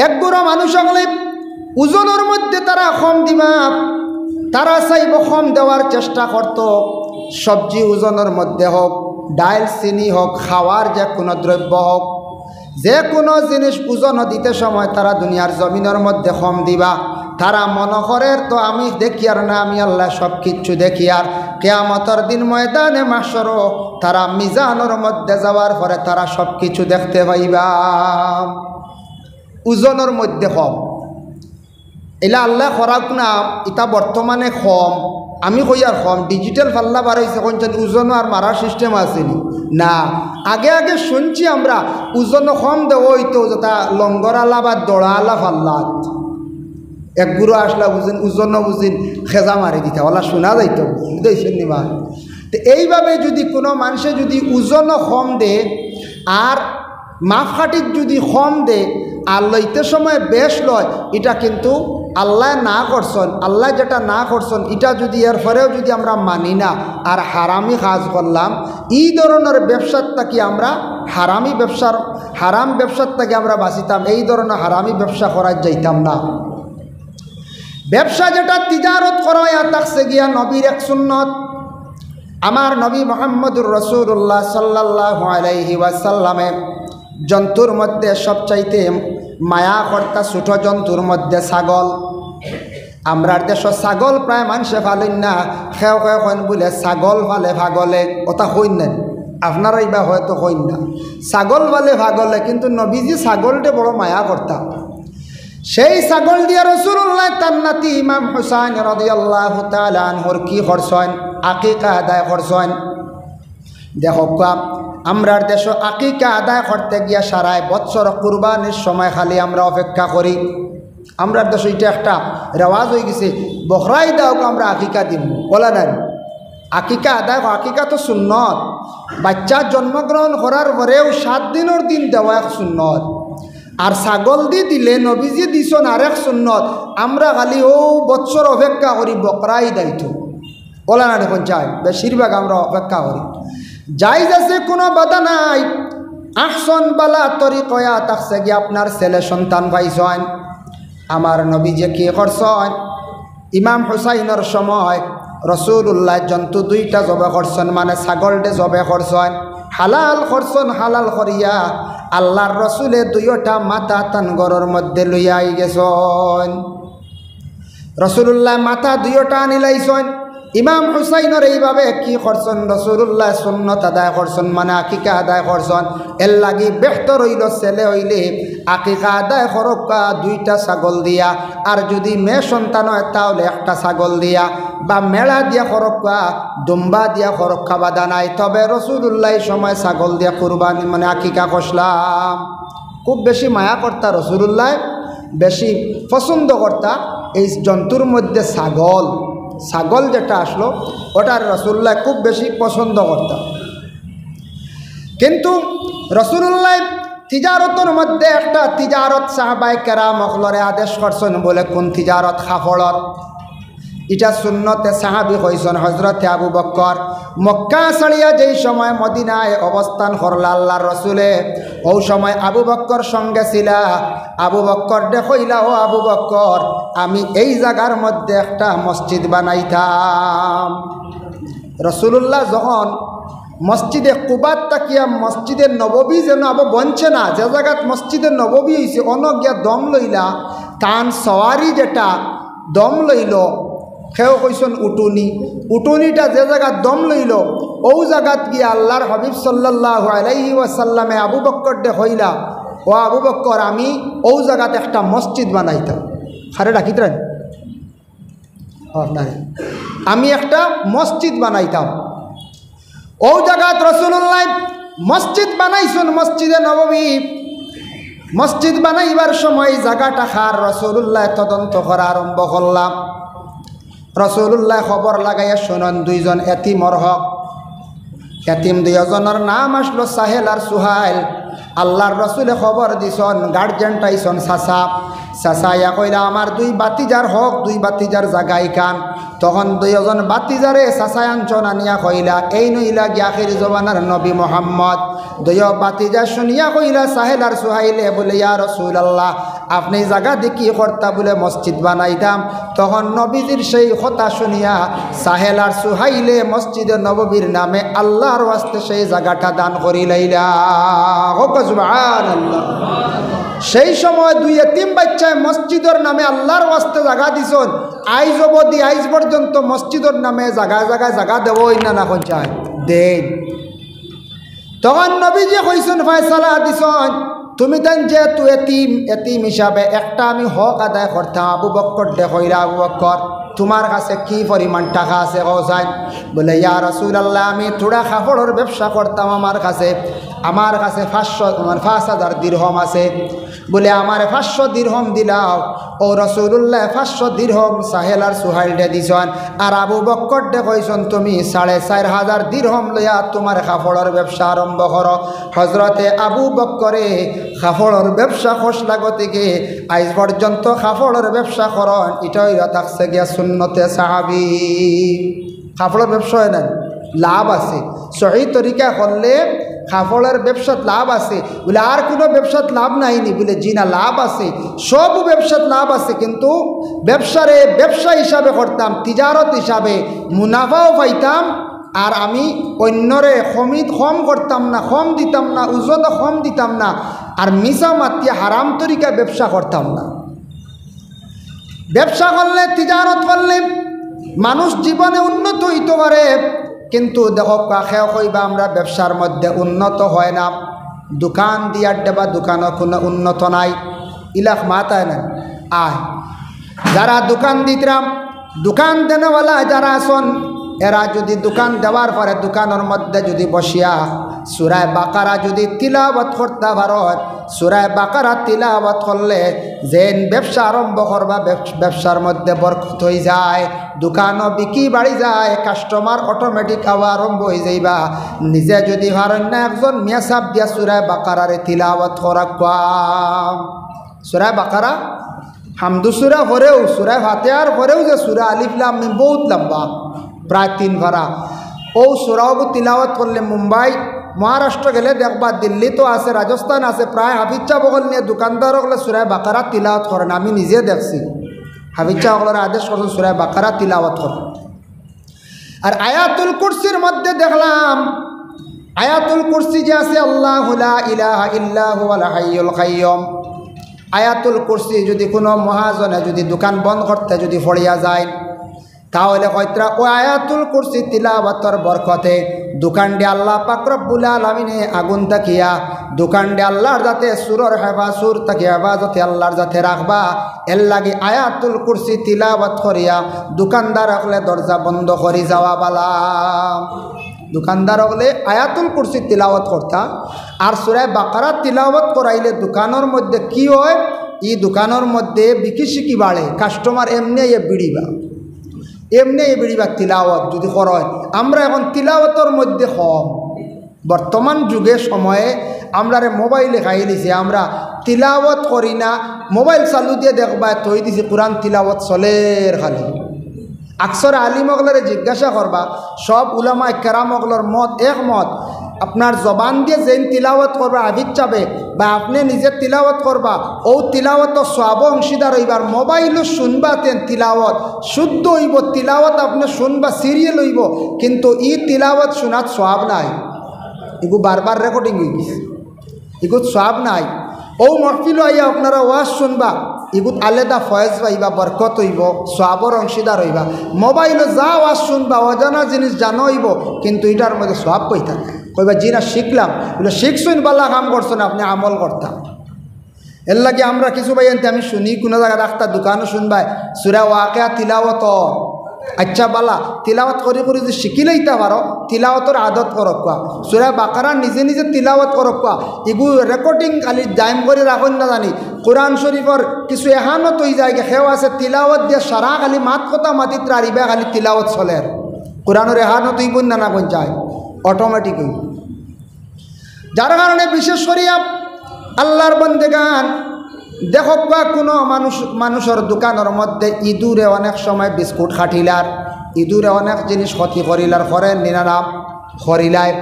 একগুড়ো মানুষ হলে ওজনের মধ্যে তারা কম দিবা, তারা চাইব কম দেওয়ার চেষ্টা করত। সবজি ওজনের মধ্যে হোক, ডাইল চিনি হোক, খাওয়ার যে কোনো দ্রব্য হোক, যে কোনো জিনিস ওজন দিতে সময় তারা দুনিয়ার জমিনের মধ্যে কম দিবা। তারা মনে করে তো আমি দেখি আর না, আমি আল্লাহ সব কিচ্ছু দেখি। আর কিয়ামতের দিন ময়দানে মাশরও তারা মিজানের মধ্যে যাওয়ার পরে তারা সব কিছু দেখতে পাইবা ওজনের মধ্যে কম। এলা আল্লাহ খরাক না, এটা বর্তমানে কম, আমি কই আর কম ডিজিটাল ফাল্লা বার হয়েছে, কোনছেন ওজন আর মারার সিস্টেম আসেনি না। আগে আগে শুনছি আমরা ওজন কম দেব হইতো, যেটা লঙ্গর আলা বা দড়া আলা ফাল্লাত এক গুরু আসলা বুঝেন ওজন বুঝিন খেজা মারি দিতে ওলা শোনা যাইতো, বুঝতেছেন নি মা? তো এইভাবে যদি কোনো মানুষে যদি ওজন কম দে আর মাপকাঠিক যদি কম দে আর লইতে সময় বেশ লয়, এটা কিন্তু আল্লাহ না করছেন। আল্লাহ যেটা না করছেন এটা যদি এর পরেও যদি আমরা মানি না আর হারামি কাজ করলাম, এই ধরনের ব্যবসার থেকে আমরা হারাম ব্যবসার থেকে আমরা বাঁচিতাম, এই ধরনের হারামি ব্যবসা করা যাইতাম না। ব্যবসা যেটা তিজারত করা থাকছে গিয়া নবীর এক সুন্নত। আমার নবী মুহাম্মদুর রাসূলুল্লাহ সাল্লাল্লাহু আলাইহি ওয়াসাল্লামে জন্তুর মধ্যে সবচাইতে মায়া কর্তা ছোট জন্তুর মধ্যে ছাগল। আমরার দেশ ছাগল প্রায় মানুষে ফালেন না, খেও বলে ছাগল ফালে ভাগলে, ওটা হইন না আপনারাই বা হয়তো হইন না, ছাগল ফালে ভাগলে, কিন্তু নবীজি ছাগলটা বড় মায়া কর্তা। সেই ছাগল দিয়ে রাসূলুল্লাহ তার নাতি ইমাম হুসাইন রাদিয়াল্লাহু তাআলা আনহুর কি করছেন, আকিকা আদায় করছেন। দেখো আমরার দেশ আকিকা আদায় করতে গিয়া সারায় বৎসর কুরবানির সময় খালি আমরা অপেক্ষা করি। আমরার দেশ এটা একটা রেওয়াজ হয়ে গেছে, বখরাই দাও আমরা আকিকা দিব, বলা নাই আকিকা আদায়। আকিকা তো সুন্নত, বাচ্চা জন্মগ্রহণ করার পরেও 7 দিনের দিন দেওয়া এক সুন্নত। আর ছাগল দি দিলে নবীজি দিছন আরেক সুন্নত। আমরা খালি ও বৎসর অপেক্ষা করি বকরাই দায়িত্ব, বলা না দেখুন চাই বেশিরভাগ আমরা অপেক্ষা করি। যাই যাচ্ছে কোনো বাধা নাই। আহসন বালা তরিকয়া থাকছে গিয়ে আপনার ছেলে সন্তান পাইছেন। আমার নবীজি কি করছেন, ইমাম হুসাইনের সময় রাসূলুল্লাহ জন্তু 2টা জবে করছেন, মানে ছাগলটে জবে করছেন, হালাল করছেন। হালাল করিয়া আল্লাহর রসুলে 2টা মাথা তান গরর মধ্যে লইয়া গেছেন। রাসূলুল্লাহ মাথা 2টা আনিলাইছেন। ইমাম হুসাইনের এইভাবে কি করছেন, রাসূলুল্লাহ সুন্নত আদায় করছেন, মানে আকিকা আদায় করছেন। এর লাগি বেহতর হইল ছেলে হইলে আকিকা আদায় করক্কা 2টা ছাগল দিয়া, আর যদি মেয়ে সন্তান হয় তাহলে 1টা ছাগল দিয়া, বা মেলা দিয়া করক্কা, দুম্বা দিয়া করক্কা বাধা নাই। তবে রাসূলুল্লাহ সময় ছাগল দিয়া কুরবানি মানে আকিকা করলাম। খুব বেশি মায়া কর্তা রাসূলুল্লাহ, বেশি পছন্দ কর্তা এই জন্তুর মধ্যে ছাগল। ছাগল যেটা আসলো ওটার রাসূলুল্লাহ খুব বেশি পছন্দ করতাম। কিন্তু রাসূলুল্লাহ তিজারতের মধ্যে একটা তিজারত সাহাবায়ে কেরাম অখলরে আদেশ করছেন, বলে কোন তিজারত কাপড়ত। এটা সুন্নতে সাহাবি হয়েছেন হজরতে আবু বকর। মক্কা ছাড়িয়া যেই সময় মদিনায় অবস্থান করল আল্লাহর রসুলে, ওই সময় আবু বকর সঙ্গে ছিলা। আবু বকর দেখইলা, ও আবু বকর আমি এই জায়গার মধ্যে একটা মসজিদ বানাইতাম। রাসূলুল্লাহ যখন মসজিদে কুবাত তাকিয়া মসজিদে নববী যেন আবু বনছে না, যে জায়গাত মসজিদে নববী হয়েছে অনগিয়া দম লইলা, তান সওয়ারি যেটা দম লইল, সেও কইসন উটুনি। উটুনিটা যে জায়গা দম লইল ও জায়গাত গিয়ে আল্লাহর হাবিব সাল্লাল্লাহু আলাইহি ওয়াসাল্লামে আবু বকর দে হইলা, ও আবু বকর আমি ও জায়গাতে একটা মসজিদ বানাইতাম। খারে ডাকিতেন আপনারে, আমি একটা মসজিদ বানাইতাম। ও জায়গাত রাসূলুল্লাহ মসজিদ বানাইছেন, মসজিদে নববী। মসজিদ বানাইবার সময় জায়গাটা খার রাসূলুল্লাহ তদন্ত করা আরম্ভ করলাম। রাসূলুল্লাহ খবর লাগাইয়া শুনেন 2জন এতিমর হক। এতিম 2জনের নাম আসলো সাহেল আর সুহাইল। আল্লাহর রসুলে খবর দিছন, গার্জেনটাইছন চাচা। চাচা ইয়া কইলা আমার 2 বাতিজার হক, 2 বাতিজার জাগাই কান, তখন দুইজন বাতিজারে চাচায়াঞ্চন আনিয়া কইলা এই নইলা গিয়াখির জবানার নবী মোহাম্মদ। দুই বাতিজা শুনিয়া কইলা সাহেল আর সুহাইলে বলে ইয়া রাসূলুল্লাহ আপনি জায়গা দেখি কর্তা বলে মসজিদ বানাইতাম। তখন নবীজির সেই কথা শুনিয়া সাহেল আর সুহাইলে মসজিদে নববীর নামে আল্লাহর ওয়াস্তে সেই জায়গাটা দান করি লাইলা। সুবহানাল্লাহ। সেই সময় দুই এতিম বাচ্চায় মসজিদের নামে আল্লাহর ওয়াস্তে জায়গা দিছন। আইজ অবধি আইজ পর্যন্ত মসজিদের নামে জায়গায় জায়গায় জায়গা দেবই না কোন চায় দেন। তখন নবীজি কইছেন ফয়সালা দিছন তুমি তান যেহেতু এতিম হিসাবে একটা আমি হক আদায় করতাম। আবু বকর দেখইরা আবু বকর তোমার কাছে কি পরিমাণ টাকা আছে কওসাই? বলে ইয়া রাসূলুল্লাহ আমি থোড়া কাপড়ের ব্যবসা করতাম, আমার কাছে 5,000 দিরহম আছে। বলে আমার 500 দিরহম দিলাও। ও রাসূলুল্লাহ 500 দিরহম সাহেল আর সুহাইলকে দিছন, আর আবু বকর দে কইছন তুমি 4,500 দিরহম লইয়া তোমার কাপড়ের ব্যবসা আরম্ভ করো। হজরতে আবু বকরে কাপড়ের ব্যবসা খসলা গতিকে আজ পর্যন্ত কাপড়ের ব্যবসা করন। এটাই থাকছে গিয়া সুন্নতে সাহাবি। কাপড়ের ব্যবসা হয় না, লাভ আছে। সহি তরিকা করলে কাপড়ের ব্যবসাত লাভ আছে। বলে আর কোনো ব্যবসাত লাভ নাইনি? বলে জি না, লাভ আছে, সব ব্যবসাত লাভ আছে, কিন্তু ব্যবসা হিসাবে করতাম, তিজারত হিসাবে মুনাফাও পাইতাম। আর আমি অন্যরে কম করতাম না, কম দিতাম না, উজনে কম দিতাম না, আর মিশা মাতিয়া হারাম তরিকা ব্যবসা করতাম না। ব্যবসা করলে, তিজারত করলে মানুষ জীবনে উন্নত হইতে পারে, কিন্তু দেখো কাকেও কইবা আমরা ব্যবসার মধ্যে উন্নত হয় না। দোকান দিয়ার দেবা দোকানও কোনো উন্নত নাই। ইলাক মাতায় না আয় যারা দোকান দিতাম, দোকান দেনেওয়ালা যারা আসন, এরা যদি দোকান দেওয়ার পরে দোকানের মধ্যে যদি বসিয়া সূরা বাকারা যদি তিলাওয়াত করতে পারো, সূরা বাকারা তিলাওয়াত করলে যেন ব্যবসা আরম্ভ করবা, ব্যবসার মধ্যে বরকত হয়ে যায়, দোকানও বিক্রি বাড়ি যায়, কাস্টমার অটোমেটিক আওয়া আরম্ভ হয়ে যাইবা। নিজে যদি পারেন না একজন মেসাব দিয়া সূরা বাকারারে তিলাওয়াত করা, সূরা বাকারা হামদু সূরা পরেও, সূরা ফাতিহার পরেও যে সূরা আলিফ লাম মিম বহুত লম্বা, প্রায় 3 পারা। ও সূরাও তিলাওয়াত করলে মুম্বাই মহারাষ্ট্র গেলে দেখবা, দিল্লি তো আছে, রাজস্থান আছে, প্রায় হাফিজ চা বগল নিয়ে দোকানদার হলে সূরা বাকারা তিলাওয়াত করেন। আমি নিজে দেখছি হাফিজ চা বগলের আদেশ করছেন সূরা বাকারা তিলাওয়াত করেন। আর আয়াতুল কুরসির মধ্যে দেখলাম, আয়াতুল কুরসি যে আছে আল্লাহু লা ইলাহা ইল্লা হুয়াল হাইয়ুল কাইয়্যুম, আয়াতুল কুরসি যদি কোনো মহাজনে যদি দোকান বন্ধ করতে যদি পড়িয়া যায়, তাহলে কয়ত্রা ও আয়াতুল কুরসি তিলাওয়াতর বরকতে দোকানটি আল্লাহ পাক রব্বুল আলামিনে আগুন তাকিয়া দোকানটি আল্লাহর যাতে সুরর হেফাজত তাকে হেফাজতে আল্লাহর যাতে রাখবা, এর লাগে আয়াতুল কুরসি তিলাওয়াত করিয়া দোকানদার হলে দরজা বন্ধ করি যাওয়া বালা। দোকানদার হলে আয়াতুল কুরসি তিলাওয়াত করতা, আর সূরা বাকারা তিলাওয়াত করাইলে দোকানের মধ্যে কি হয়, এই দোকানের মধ্যে বিকি শিকি বাড়ে, কাস্টমার এমনি বিড়িবা, এমনি বিড়িবা তিলাওয়াত যদি করেন। আমরা এখন তিলাওয়াতের মধ্যে কম, বর্তমান যুগে সময়ে আমরা মোবাইলে খাই দিছি, আমরা তিলাওয়াত করি না। মোবাইল চালু দিয়ে দেখবা থই দিছি কোরআন তিলাওয়াত চলের খালি। আকসর আলিমগলরে জিজ্ঞাসা করবা, সব উলামা কেরামগলর মত একমত, আপনার জবান দিয়ে যেন তিলাওয়াত করবা আভিজ চাবে বা আপনি নিজে তিলাওয়াত করবা, ও তিলাওয়াত সওয়াব অংশীদার হইবার। মোবাইলও শুনবা তেন তিলাওয়াত শুদ্ধ হইব, তিলাওয়াত আপনি শুনবা সিরিয়াল হইব, কিন্তু ই তিলাওয়াত শোনাত সওয়াব নাই, এগু বারবার রেকর্ডিং হয়ে গেছে, এগুত সওয়াব নাই। ও মহফিল আইয়া আপনারা ওয়াজ শুনবা, এগুত আলাদা ফয়েজ পাইবা, বরকত হইব, সওয়াবর অংশীদার হইবা। মোবাইলে যা ওয়াজ শুনবা অজানা জিনিস জানো হইব, কিন্তু এটার মধ্যে সওয়াব পাইতা না। কইবা জি না শিখলাম, বলে শিখছুন বাল্লা কাম করছেন, আপনি আমল করতাম। এর লাগে আমরা কিছু ভাই আনতে আমি শুনি কোনো জায়গা রাখতা দোকানও শুনবাই সূরা ওয়াকিয়া তিলাওয়াত, আচ্ছা বালা তিলাওয়াত করে করে যদি শিখি লইতে পারো, তিলাওয়াতের আদত করক কোয়া, সূরা বাকারা নিজে নিজে তিলাওয়াত করক কোয়া, এগু রেকর্ডিং খালি দাইম করে রাখুন না জানি। কোরআন শরীফর কিছু এহানত হয়ে যায়, সেও আছে তিলাওয়াত দিয়ে সারা খালি মাত কথা মাতিত রারিবা, খালি তিলাওয়াত চলে, কোরআনের এহানত হইব না না পঞ্চায় অটোমেটিক হইব। যার কারণে বিশেষ করিয়া আল্লাহর বন্দেগান দেখক বা কোনো মানুষের দোকানের মধ্যে ইঁদুরে অনেক সময় বিস্কুট খাটিলার, ইঁদুরে অনেক জিনিস ক্ষতি করিলার করেন নিনারাম করিলায়,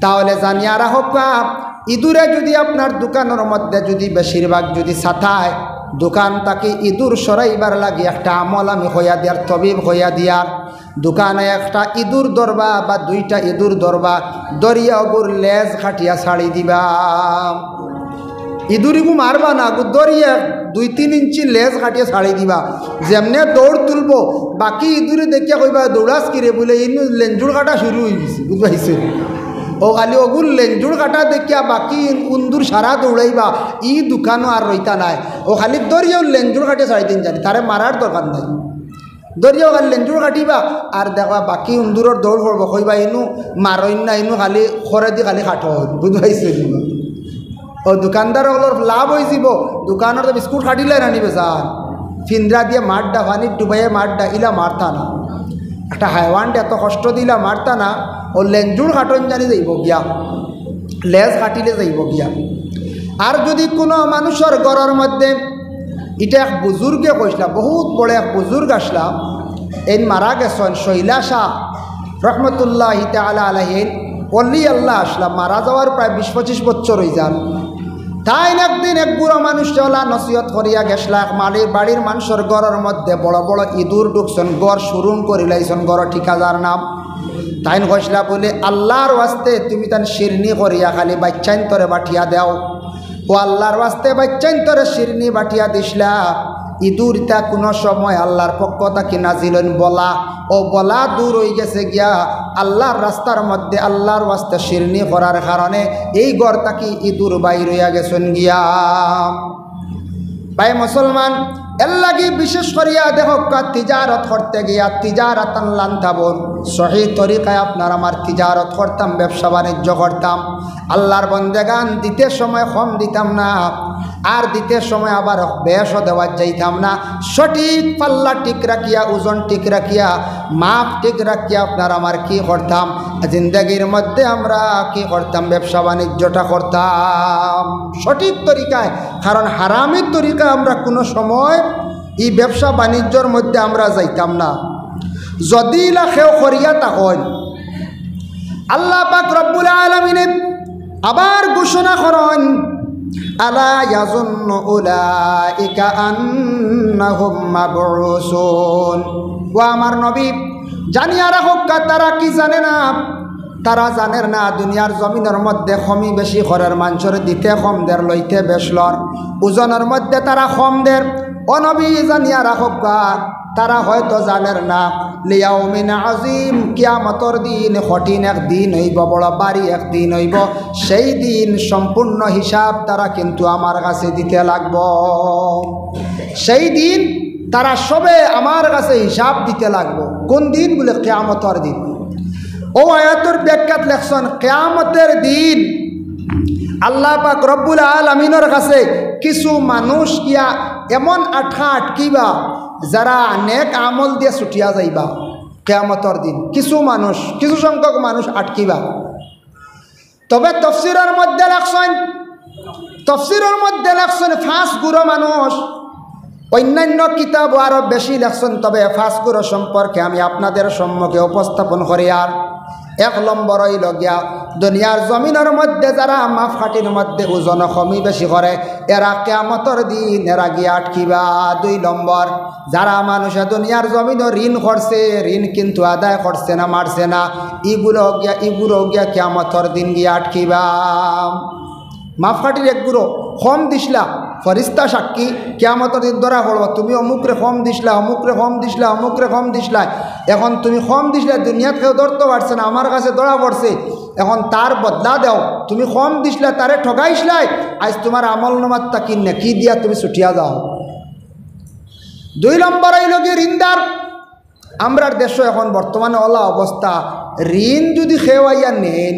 তাহলে জানিয়া রাখক ইঁদুরে যদি আপনার দোকানের মধ্যে যদি বেশিরভাগ যদি ছাতায় দোকান তাকে ইঁদুর সরাইবার লাগে একটা আমল আমি হইয়া দিয়ার তবিব হইয়া দিয়ার, দোকানে একটা ইঁদুর ধরবা বা দুইটা ইঁদুর ধরবা, দরিয়া ওগুর লেজ খাটিয়া ছাড়ি দিবা। ইঁদুরিগু মারবা না, দরিয়া 2-3 ইঞ্চি লেজ খাটিয়া ছাড়ি দিবা। যেমনে দৌড় তুলব বাকি ইঁদুরে দেখিয়া কইবা দৌড়াস কিরে বলে ইনু লেঞ্জুর কাটা শুরু হয়ে গেছে, বুঝবাইছে? ও খালি ওগুর লেঞ্জুর কাটা দেখিয়া বাকি ইন্দুর সারা দৌড়াইবা, ই দোকানও আর রইতা নাই। ও খালি দরিয়াও লেঞ্জুর কাটিয়া ছাড়ি দিন জানি, তারে মারার দরকার নাই। দরিয়াও খালি লেঞ্জুর কাটিবা আর দেখবা বাকি ইন্দুরের দৌড় পড়ব, কইবা ইনু মারইন না, ইনু খালি খরে দি খালি কাঠ, বুঝবাইছে? ও দোকানদার ওগুলোর লাভ হয়েছিল, দোকানের তো বিস্কুট খাটিলে রানিবে স্যার, ফিন্দ্রা দিয়ে মারডা পানির ডুবাইয়ে মারডা ইলা মারতা না, একটা হাইওয়ানটা এত কষ্ট দিলা মারতা না। ও লেঞ্জুর কাটন জানি যাইব গিয়া, লেজ কাটিলে যাইব গিয়া। আর যদি কোনো মানুষের ঘরের মধ্যে, এটা এক বুজুর্গে কইসলাম, বহুত বড় এক বুজুর্গ আসলাম, এই মারা গেছেন শৈলা শাহ রহমতুল্লাহি তাআলা আলাইহি, অলি আল্লাহ আসলাম, মারা যাওয়ার প্রায় 20-25 বছর হয়ে যান। তাই একদিন এক বুড়ো মানুষ চলা নসিহত করিয়া গেছলা, মালির বাড়ির মানুষের ঘরের মধ্যে বড় বড় ইঁদুর ঢুকছেন, গড় শুরুন করিলাইছেন, গড় ঠিকাদার নাম। তাই কইসলা বলে আল্লাহর ওয়াস্তে তুমি তান শিরনি করিয়া খালি বাচ্চাইন তরে বাঠিয়া দেও। ও আল্লাহর ওয়াস্তে বাচ্চাইন তরে শিরনি বাঠিয়া দিসলা, ইঁদুর তা কোনো সময় আল্লাহর পক্ষ তাকে নাজিলেন বলা, ও বলা দূর হয়ে গেছে গিয়া আল্লাহর রাস্তার মধ্যে আল্লাহর ওয়াস্তে শিরনি করার কারণে এই ঘর তাকে ইঁদুর বাইর হইয়া গেছেন গিয়া। ভাই মুসলমান, এর লাগি বিশেষ করিয়া দেখো তিজারত করতে গিয়া তিজারত লান্তাবন সহি তরিকায় আপনার আমার তিজারত করতাম, ব্যবসা বাণিজ্য করতাম, আল্লাহর বন্দেগান দিতে সময় কম দিতাম না, আর দিতে সময় আবার বেশও দেওয়া যাইতাম না। সঠিক পাল্লা ঠিক রাখিয়া, ওজন ঠিক রাখিয়া, মাপ ঠিক রাখিয়া আপনার আমার কি করতাম, জিন্দগির মধ্যে আমরা কি করতাম, ব্যবসা বাণিজ্যটা করতাম সঠিক তরিকায়। কারণ হারামের তরিকায় আমরা কোনো সময় এই ব্যবসা বাণিজ্যর মধ্যে আমরা যাইতাম না। যদি লাখেও করিয়া তখন আল্লাহ পাক রব্বুল আলামিন আবার ঘোষণা করেন, আলা ইয়াজুন্নু উলাইকা আন্নাহুম মাবউসুন। ও আমার নবী জানিয়া রাখুক, তারা কি জানে না? তারা জানেন না দুনিয়ার জমিনের মধ্যে কমি বেশি ঘরের মানুষের দিতে কম দের, লইতে বেশলর, ওজনের মধ্যে তারা কম দের। ও নবী জানিয়া রাখুক, তারা হয়তো জানেন না লিয়াউমিন আজিম, কিয়ামতর দিন কঠিন এক দিন হইব, বড় বাড়ি এক দিন হইব, সেই দিন সম্পূর্ণ হিসাব তারা কিন্তু আমার কাছে দিতে লাগব। সেই দিন তারা সবে আমার কাছে হিসাব দিতে লাগবো। কোন দিন বলে? কিয়ামতর দিন। ও আয়াতের ব্যাখ্যাত লেখছেন, কিয়ামতের দিন আল্লাহ পাক রব্বুল আলামিনের কাছে কিছু মানুষ গিয়া এমন আটকিবা যারা নেক আমল দিয়ে ছুটিয়া যাইবা। কিয়ামতের দিন কিছু মানুষ, কিছু সংখ্যক মানুষ আটকিবা। তবে তফসিরের মধ্যে লেখছেন 5 গুরু মানুষ, অন্যান্য কিতাব আরও বেশি লেখছেন, তবে 5 গুরু সম্পর্কে আমি আপনাদের সম্মুখে উপস্থাপন করি। আর 1 নম্বর হইল গিয়া দুনিয়ার জমিনের মধ্যে যারা মাপকাঠির মধ্যে ওজন কমি বেশি করে, এরা কিয়ামতের দিন এরা গিয়া আটকিবা। 2 নম্বর, যারা মানুষে দুনিয়ার জমিনে ঋণ করছে, ঋণ কিন্তু আদায় করছে না, মারছে না, এগুলো গিয়া কিয়ামতের দিন গিয়া আটকিবা। মাপকাঠির 1 গুরু কম দিসলা, ফরিস্তা সাক্ষী কিয়ামতের দিন ধরা পড়ব, তুমি অমুকরে কম দিসলা, অমুকরে কম দিসলা, অমুকরে কম দিসলা। এখন তুমি কম দিসলা, দুনিয়াত কেউ ধরতে পারছে না, আমার কাছে ধরা পড়ছে, এখন তার বদলা দাও। তুমি কম দিসলা, তারে ঠগাইসলাই, আজ তোমার আমল নামাত তাকি নেকি দিয়া তুমি ছুটিয়া যাও। 2 নম্বর হইল কি ঋণদার। আমরার দেশে এখন বর্তমানে ওলা অবস্থা, ঋণ যদি খেওয়াইয়া নেন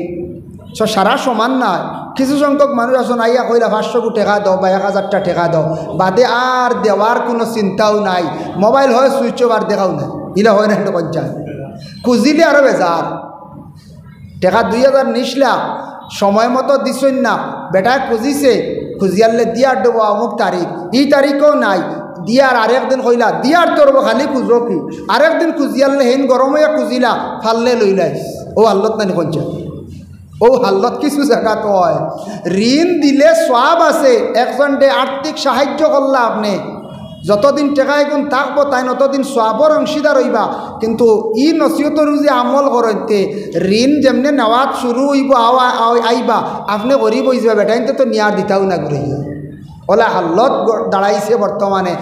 সারা সমান না। কিছু সংখ্যক মানুষ আছেন আইয়া কইলা 500 টাকা দাও বা 1000 টাকা দাও, বাদে আর দেওয়ার কোনো চিন্তাও নাই। মোবাইল হয় সুইচ অফ, আর দেখাও নাই। ইলা হয় না একটা পঞ্চায়েত খুঁজিলে আরও বেজার। টাকা 2000 নিসলা, সময় মতো দিছই না, বেটায় খুঁজিছে, খুঁজিয়ালে দিয়ার দেবো অমুক তারিখ, এই তারিখও নাই। দিয়ার আরেকদিন কইলা দিয়ার তোরব খালি খুঁজো কি আরেকদিন খুঁজিয়ালে হেন গরম হইয়া খুঁজিলা ফাললে লইলাইস ও আল্লত নানি কঞ্চা ও হাল্লত কিছু জায়গা তো হয় ঋণ দিলে সওয়াব আছে একজনকে আর্থিক সাহায্য করলা আপনি যতদিন টেকা এগুন থাকবো তাই ততদিন সওয়াবর অংশীদার হইবা কিন্তু ই নসিহতর যে আমল করতে ঋণ যেমনি নেওয়াত শুরু হইব আইবা আপনি গরিব হয়ে যাবে বেটাইতে তো নিয়ার দিতাও না ঘুরে ওলা হাল্লত দাঁড়াইছে বর্তমানে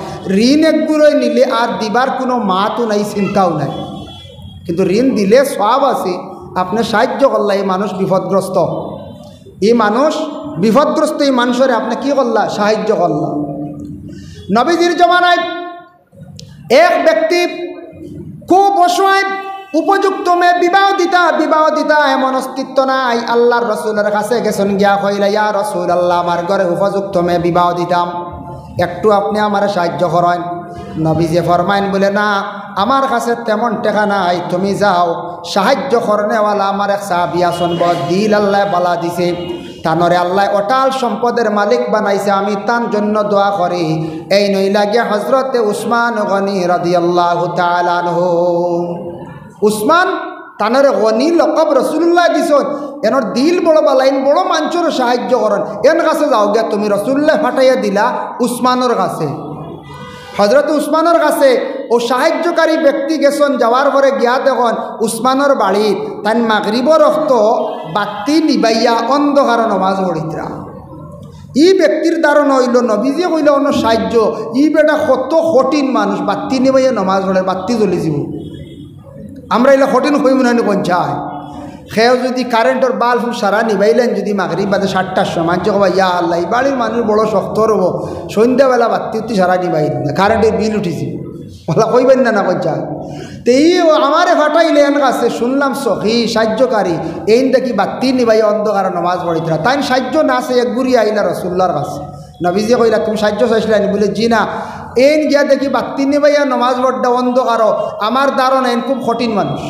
ঋণ একগুলোই নিলে আর দিবার কোনো মাতও নাই চিন্তাও নাই কিন্তু ঋণ দিলে সওয়াব আছে আপনি সাহায্য করলা এই মানুষ বিপদগ্রস্ত এই মানুষের আপনি কি করলা সাহায্য করলা নবীজির জমানায় এক ব্যক্তি খুব অসহায় উপযুক্ত মেয়ে বিবাহ দিতা এমন অস্তিত্ব নাই আল্লাহর রসুলের কাছে গেছেন গিয়া কইলা ইয়া রসুল আল্লাহ আমার ঘরে উপযুক্ত মেয়ে বিবাহ দিতাম একটু আপনি আমার সাহায্য করেন নবীজি ফরমাইন বলে না আমার কাছে তেমন টেকা নাই তুমি যাও সাহায্য করনেওয়ালা আমার এক সাহাবী আছেন দিল আল্লাহ বালা দিছে তানরে আল্লাহ অটাল সম্পদের মালিক বানাইছে আমি তার জন্য দোয়া করি এই নইলা গিয়া হজরতে উসমান গনি রাদিয়াল্লাহু তাআলা আনহু উসমান তানরে গনি লকব রসুল্লাহ দিছন এনর দিল বড় বালাইন বড় মানুষের সাহায্য করেন এন কাছে যাও গিয়া তুমি রসুল্লাহ ফাটাইয়া দিলা উসমানের কাছে হজরত উসমানের কাছে ও সাহায্যকারী ব্যক্তি গেছেন যাওয়ার পরে গিয়া দেখুন উসমানের বাড়িত তাই মাগরিবর রক্ত বাতি নিবাইয়া অন্ধকার নমাজ পড়িতরা ই ব্যক্তির ধারণা হইল নবীজি কইল অন্য সাহায্য ই বেটা কত কঠিন মানুষ বাতি নিবাইয়া নমাজ পড়ে বাতি জ্বলি যাব আমরা এগুলো কঠিন হইব না পঞ্চায় সেও যদি কারেন্টর বাল্ব সারা নিবাইলেন যদি মাগরিব বাদে 7টার সময় মানুষ কবা ইয়া আল্লাহ এই বাড়ির মানুষ বড় শক্ত রব সন্ধ্যাবেলা বাতি সারা নিবাই না কারেন্টের বিল উঠিছে ওলা কইবেন না পঞ্চায় তো এই আমারে ফাটাইলে এন কাছে শুনলাম সখী সাহায্যকারী এই দেখি বাতি নিবাই অন্ধকার নমাজ পড়িতরা তাই সাহায্য না আছে এক গুড়ি আইলা রসুল্লার কাছে নবীজি কইলা তুমি সাহায্য চাইছিলেন বলে জি না এন গিয়া দেখি বাতি নিবাইয়া নমাজ পড়া অন্ধকার আমার ধারণা এন খুব কঠিন মানুষ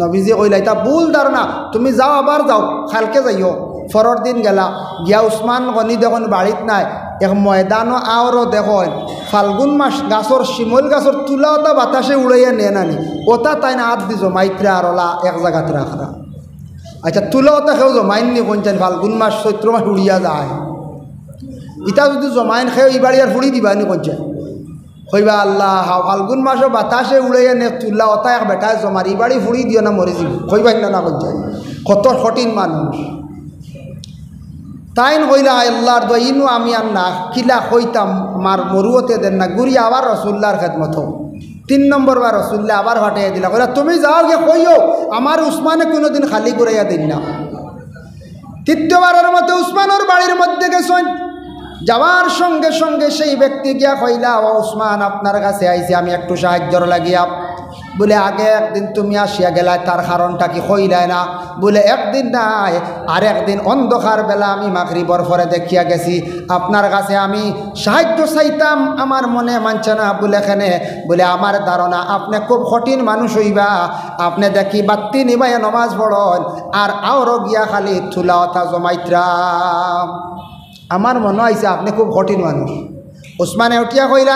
নবীজি কইলা এটা ভুল ধারণা তুমি যাও আবার যাও খালকে যাইও পরের দিন গেলা গিয়া উসমান গনি দেখুন বাড়িত নাই এক ময়দানও আওরও দেখুন ফাল্গুন মাস গাছর শিমল গাছর তুলা ওটা বাতাসে উড়াইয়া নে নানি ওটা তাই না হাত দি জমাইত্রা আর ওলা এক জায়গাতে রাখরা আচ্ছা তুলা ওটা খেয়েও জমাইন নি কোনছেন ফাল্গুন মাস চৈত্র মাস উড়িয়া যায় ইটা যদি জমাইন খেয়েও ই বাড়ি আর ফুড়ি দিবা নি কোনছেন কইবা আল্লাহ ফাল্গুন মাসও বাতাসে উড়াইয়া নে তুলা ওটা এক বেটায় জমার ই বাড়ি ফুড়ি দিও না মরে যাব কইবাই না কোনছেন কত কঠিন মানুষ তাইন কইলা আল্লাহর দোয়া ইনু আমি আর না কিলা কইতাম মার মরুয়তে দেন না ঘুরি আবার রসুল্লাহর খেদমত 3 নম্বর বার রসুল্লাহ আবার ফাটাইয়া দিলা কইলা তুমি যাও গিয়ে কইও আমার উসমানে কোনোদিন খালি ঘুরাইয়া দিন না তৃতীয়বারের মতো উসমানের বাড়ির মধ্যে গেছেন যাওয়ার সঙ্গে সঙ্গে সেই ব্যক্তি গিয়া কইলা ও উসমান আপনার কাছে আইছি আমি একটু সাহায্যর লাগিয়া বলে আগে একদিন তুমি আসিয়া গেলা তার কারণটা কি কইলাই না বলে একদিন নাই আর একদিন অন্ধকার বেলা আমি মাগরিবর পরে দেখিয়া গেছি আপনার কাছে আমি সাহায্য চাইতাম আমার মনে মানছে না বলে এখানে বলে আমার ধারণা আপনি খুব কঠিন মানুষ হইবা আপনি দেখি বাতি নিবাইয়া নমাজ পড়ন আর আরও গিয়া খালি থুলা অথা জমাইত্রা আমার মনে হয়েছে আপনি খুব কঠিন মানুষ উসমানে উঠিয়া কইলা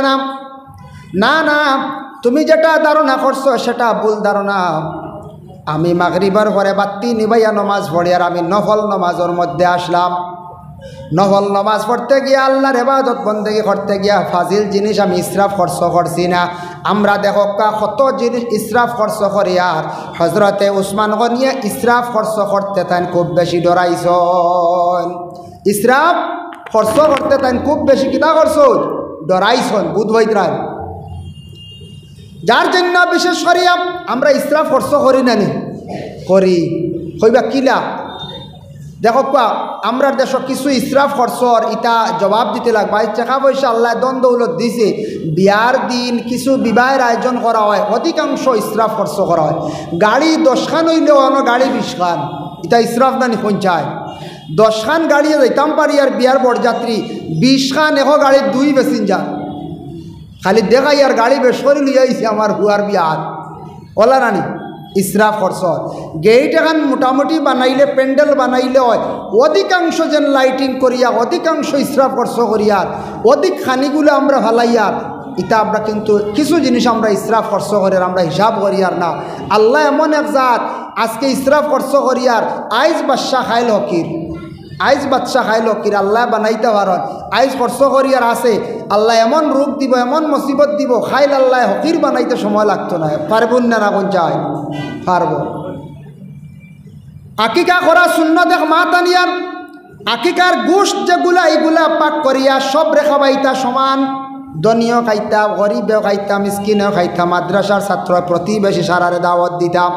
না না তুমি যেটা ধারণা করছো সেটা ভুল ধারণা আমি মাগরিবার পরে বাতি নিবাইয়া নমাজ পড়ি আর আমি নফল নমাজের মধ্যে আসলাম নফল নমাজ পড়তে গিয়া আল্লাহর ইবাদত বন্দেগী করতে গিয়া ফাজিল জিনিস আমি ইসরাফ খরচ করছি না আমরা দেখো কত জিনিস ইসরাফ খরচ করি আর হজরতে উসমান গনিয়ে ইসরাফ খরচ করতে তাই খুব বেশি ডরাইছন ইসরাফ খরচ করতে তাই খুব বেশি কিতা করছো ডরাইছন বুধ হইত্রান যার জন্য বিশেষ করিয়া আমরা ইসরাফ খরচ করি না নি করি হইবা কিলা দেখো আমরা দেশ কিছু ইসরাফ খরচর ইটা জবাব দিতে লাগবে টাকা পয়সা আল্লাহ দ্বন্দ্ব দৌলত দিছে বিয়ার দিন কিছু বিবাহের আয়োজন করা হয় অধিকাংশ ইসরাফ খরচ করা হয় গাড়ি 10 খান হইলেও অন্য গাড়ি 20 খান এটা ইসরাফ না নি পঞ্চায় 10 খান গাড়ি যাইতাম পারি আর বিয়ার বরযাত্রী 20 খান এখো গাড়ি 2 প্যাসেঞ্জার খালি দেখাই আর গাড়ি বেশ করে লিয়ে আইসি আমার হুয়ার বিয়ার ওলা রানি ইসরাফ খরচ গেট এখন মোটামুটি বানাইলে প্যান্ডেল বানাইলে হয় অধিকাংশ যেন লাইটিং করিয়া অধিকাংশ ইসরাফ খরচ করিয়ার অধিক খানিগুলো আমরা ভালাইয়ার ইটা আমরা কিন্তু কিছু জিনিস আমরা ইসরাফ খরচ করি আর আমরা হিসাব করি আর না। আল্লাহ এমন এক জাত আজকে ইসরাফ খরচ করি আর আইজ বাদশা খাইল হকির, আইজ বাদশা খাইল হকির আল্লাহ বানাইতে পারেন। আইজ খরচ করি আর আছে আল্লাহ এমন রূপ দিব এমন মুসিবত দিব খাইল আল্লাহ হকির বানাইতে সময় লাগতো না। পারবুন না না কোন চাই পারব। আকিকা করা সুন্নত এক মা তানিয়ার আকিকার গোশ যেগুলা এইগুলা পাক করিয়া সব রেখা বাইতা সমান, ধনীয় খাইতা গরিবেও খাইতা মিসকিনেও খাইতা মাদ্রাসার ছাত্র প্রতিবেশী সারারে দাওয়াত দিতাম।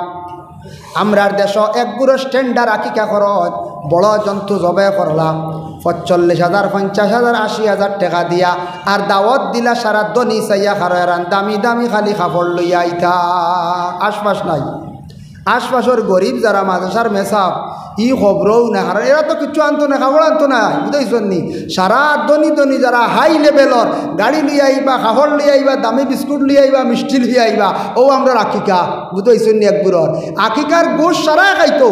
আমরার দেশ একগুলো স্ট্যান্ডার্ড আকিকা খরচ বড় জন্তু জবে করলাম ৪৫,০০০ ৫০,০০০ ৮০,০০০ টাকা দিয়া আর দাওয়াত দিলা সারা দনি চাইয়া খারান দামি দামি খালি খাবার লইয়া আইতা। আশপাশ নাই, আশপাশের গরিব যারা মাদ্রাসার মেসাব ই খবরও না হার এরা তো কিছু আনতো না খাবার আনতো না বুঝাইছেন নি। সারা দনি দনি যারা হাই লেভেলর গাড়ি লিয়ে আইবা খাবার লিয়ে আইবা দামি বিস্কুট লিয়ে আইবা মিষ্টি লিয়ে আইবা ও আমরা আকিকা বুঝাইছেন নি। একগুরর আকিকার গোশ সারা খাইতো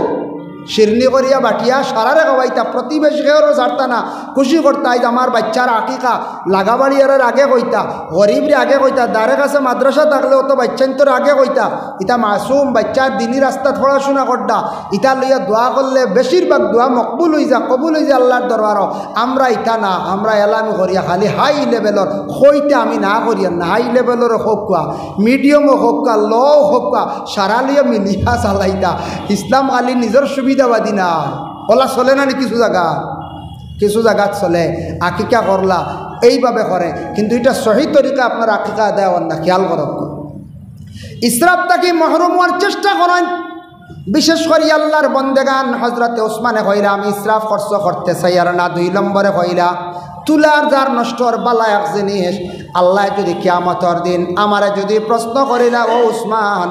শিরনি করিয়া বাটিয়া সারারে খাওয়াইতা প্রতিবেশীকেও ছাড়তা না, খুশি করতা। আমার বাচ্চার আকিকা লাগাবাড়িয়ার আগে কইতা, গরিবরে আগে কইতা, দ্বারে কাছে মাদ্রাসা থাকলেও তো বাচ্চান্তর আগে কইতা। ইতা মাসুম বাচ্চার দিনই রাস্তাত পড়াশোনা করতা, ইতা লইয়া দোয়া করলে বেশিরভাগ দোয়া মকবুল হয়ে যা কবুল হয়ে যায় আল্লাহর দরবারও। আমরা ইতা না, আমরা এলামি করিয়া খালি হাই লেভেলর হইতে আমি না করিয়া না, হাই লেভেলর হোক কোয়া মিডিয়ামও হোক কোয়া লো হোক কোয়া সারা লিয়া মিলিয়া চালাইতা। ইসলাম খালি নিজের সুবিধাবাদী না, ওলা চলে না নি কিছু জায়গাত চলে। আকিকা করলা এইভাবে করে কিন্তু এটা সহি তরিকা আপনার আকিকা আদায় হন না, খেয়াল করক। ইসরাফ তাকে মহরুম হওয়ার চেষ্টা করেন। বিশেষ করে আল্লাহর বন্দেগান হজরতে ওসমানে কইরা আমি ইসরাফ খরচ করতে চাই আর না। ২ নম্বরে কইরা তুলার যার নষ্টর বালা এক জিনিস আল্লাহ যদি কিয়ামতর দিন আমারে যদি প্রশ্ন করিলা ও উসমান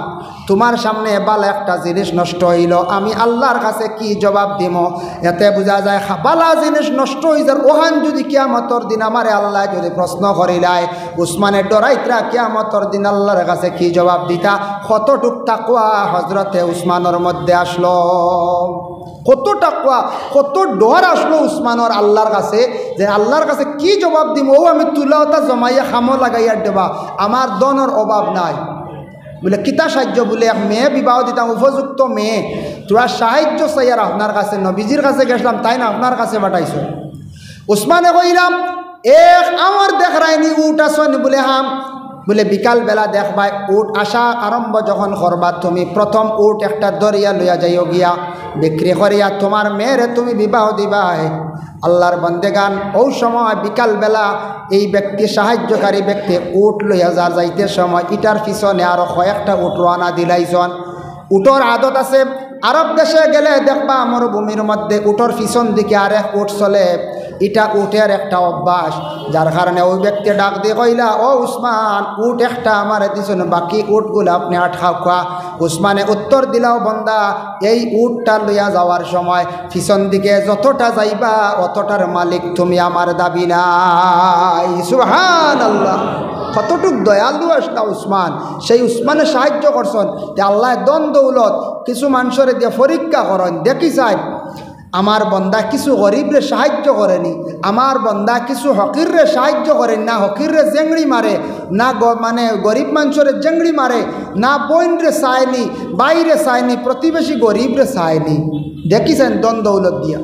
তোমার সামনে বালা একটা জিনিস নষ্ট হইল আমি আল্লাহর কাছে কি জবাব দিব? এতে বোঝা যায় বালা জিনিস নষ্ট হয়ে যার ওহান যদি কিয়ামতর দিন আমারে আল্লাহ যদি প্রশ্ন করিলাই উসমানের ডরাইতরা কিয়ামতর দিন আল্লাহর কাছে কি জবাব দিতা? কতটুক তাকওয়া হজরতে উসমানের মধ্যে আসলো, কত তাকওয়া কত ডর আসলো উসমানের আল্লাহর কাছে যে আল্লাহর কাছে কি জবাব দিব? ও আমি তুলাওতা জমাইয়া খামো লাগাইয়া দেবা, আমার দনের অভাব নাই। বলে কিতা সাহায্য? বলে এক মেয়ে বিবাহ দিতাম, উপযুক্ত মেয়ে, তোরা সাহায্য চাই আর আপনার কাছে নবীজির কাছে গেছিলাম তাই না আপনার কাছে পাঠাইছ। উসমানে কইলাম এক আমার দেখ রায়নি উঠ আসনি? বলে হাম। বলে বিকাল বেলা দেখবাই উঠ আসা আরম্ভ যখন করবা তুমি প্রথম উঠ একটা দরিয়া লইয়া যাইও গিয়া বিক্রি করিয়া তোমার মেয়েরে তুমি বিবাহ দিবাই। আল্লাহর বন্দেগান ও সময় বিকাল বেলা এই ব্যক্তি সাহায্যকারী ব্যক্তি উঠ লইয়া যা যাইতে সময় ইটার পিছনে আরো কয়েকটা উঠ রানা দিলাইজন। উঠোর আদত আছে আরব দেশে গেলে দেখবা মরুভূমির মধ্যে উঠোর পিছন দিকে আরেক উঠ চলে, এটা উঠের একটা অভ্যাস। যার কারণে ওই ব্যক্তি ডাক দিয়ে কইলা ও উসমান উঠ একটা আমার দিছেন বাকি উঠগুলো আপনি আটকা খোয়া। উসমানে উত্তর দিলাও বন্দা এই উঠটা লইয়া যাওয়ার সময় পিছন দিকে যতটা যাইবা অতটার মালিক তুমি আমার দাবি নাই। সুবহানাল্লাহ, কতটুক দয়ালু আসলা উসমান। সেই উসমানে সাহায্য করছেন যে আল্লাহ দন দৌলত কিছু মানুষের দিয়ে পরীক্ষা করেন দেখি চাই আমার বন্দা কিছু গরিবরে সাহায্য করেনি, আমার বন্দা কিছু হকিররে সাহায্য করেন না, হকিররে জেংড়ি মারে না, মানে গরিব মানুষের জেংড়ি মারে না, বইনরে চায়নি বাইরে চায়নি প্রতিবেশী গরিবরে চায়নি। দেখিছেন দন দৌলত দিয়া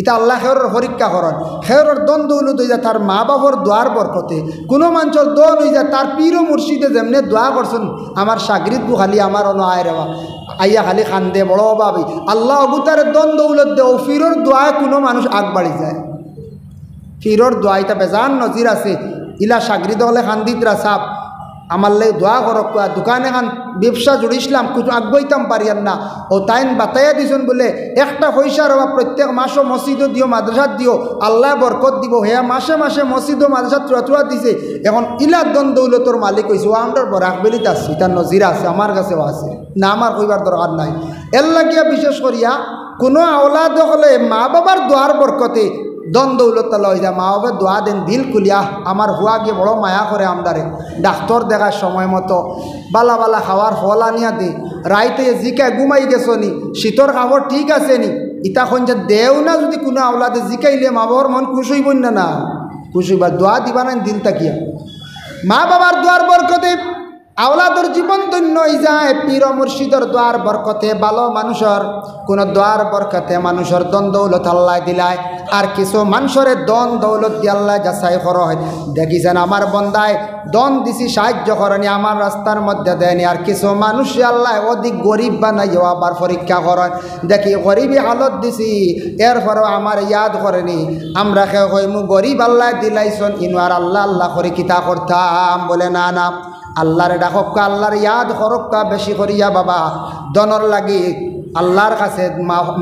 এটা আল্লাহ খেয়রের পরীক্ষা করেন। খেয়রের দন দৌলত হয়ে যায় তার মা বাবার দোয়ার বরকতে, কোনো মানুষের দন হয়ে যায় তার পীর ও মুর্শিদে যেমনি দোয়া করছেন আমার সাগরিদবু খালি আমার অন আয় রেবা আইয়া খালি খান্দে বড় ভাবি আল্লাহ অবুতার দন দৌলত দেও ফিরর দোয়ায় কোনো মানুষ আগবাড়ি যায়। ফিরর দোয়া এটা বেজান নজির আছে। ইলা সাগরিদ হলে খান্দিতরা সাপ আমার লাই দোয়া করক, দোকানে খান ব্যবসা জুড়িছিলাম কিছু আগ্রইতাম পারিয়ার না ও তাইন বাতাইয়া দিছেন বলে একটা পয়সার অভাব প্রত্যেক মাসও মসজিদও দিও মাদ্রাসাত দিও আল্লাহ বরকত দিব। হেয়া মাসে মাসে মসজিদ ও মাদ্রাসাত চুয়া দিছে। এখন ইলা দন দৌলতর মালিক হয়েছে ও আমরা বরাক বেলিত আছে, তার নজিরা আছে আমার কাছেও আছে না, আমার কইবার দরকার নাই। এর লাগিয়া বিশেষ করিয়া কোনো আওলাদ হলে মা বাবার দোয়ার বরকতে দন দৌলত লই যায়। মা বাবা দোয়া দেন দিল খুলিয়া আমার হুয়া গিয়ে বড় মায়া করে আমদারে ডাক্তার দেখার সময় মতো বালা বালা খাওয়ার ফল আনিয়া দি রাইতে জিকায় ঘুমাই গেছ নি শীতর খাবার ঠিক আছে নি ইতা খন যে দেও না যদি কোনো আওলাদে জিকাইলে মা বাবার মন খুশ হইব না, না খুশ হইবা দোয়া দিবা না দিল তাকিয়া। মা বাবার দোয়ার বরকতে আওলাদর জীবন ধন্য হয়ে যায়। পীর মুর্শিদর দোয়ার বরকতে, ভালো মানুষের কোনো দোয়ার বরকতে মানুষের দন দৌলত আল্লাহ দিলায়। আর কিছু মানুষের দন দৌলত দিয়ে আল্লাহ যাচাই করা হয়। দেখিছেন আমার বন্দায় দন দিছি সাহায্য করেনি, আমার রাস্তার মধ্যে দেয়নি। আর কিছু মানুষ আল্লাহ অধিক গরিব বানাইও আবার পরীক্ষা করেন, দেখি গরিবই হালত দিছি এরপরেও আমার ইয়াদ করেনি। আমরা কেউ কইমু গরিব আল্লাহ দিলাইছন ইনু আর আল্লাহ আল্লাহ করে কিতা করতাম, বলে না না, আল্লাহর ডাকক্কা, আল্লাহর ইয়াদ করক্কা বেশি করিয়া বাবা। দনর লাগি আল্লাহর কাছে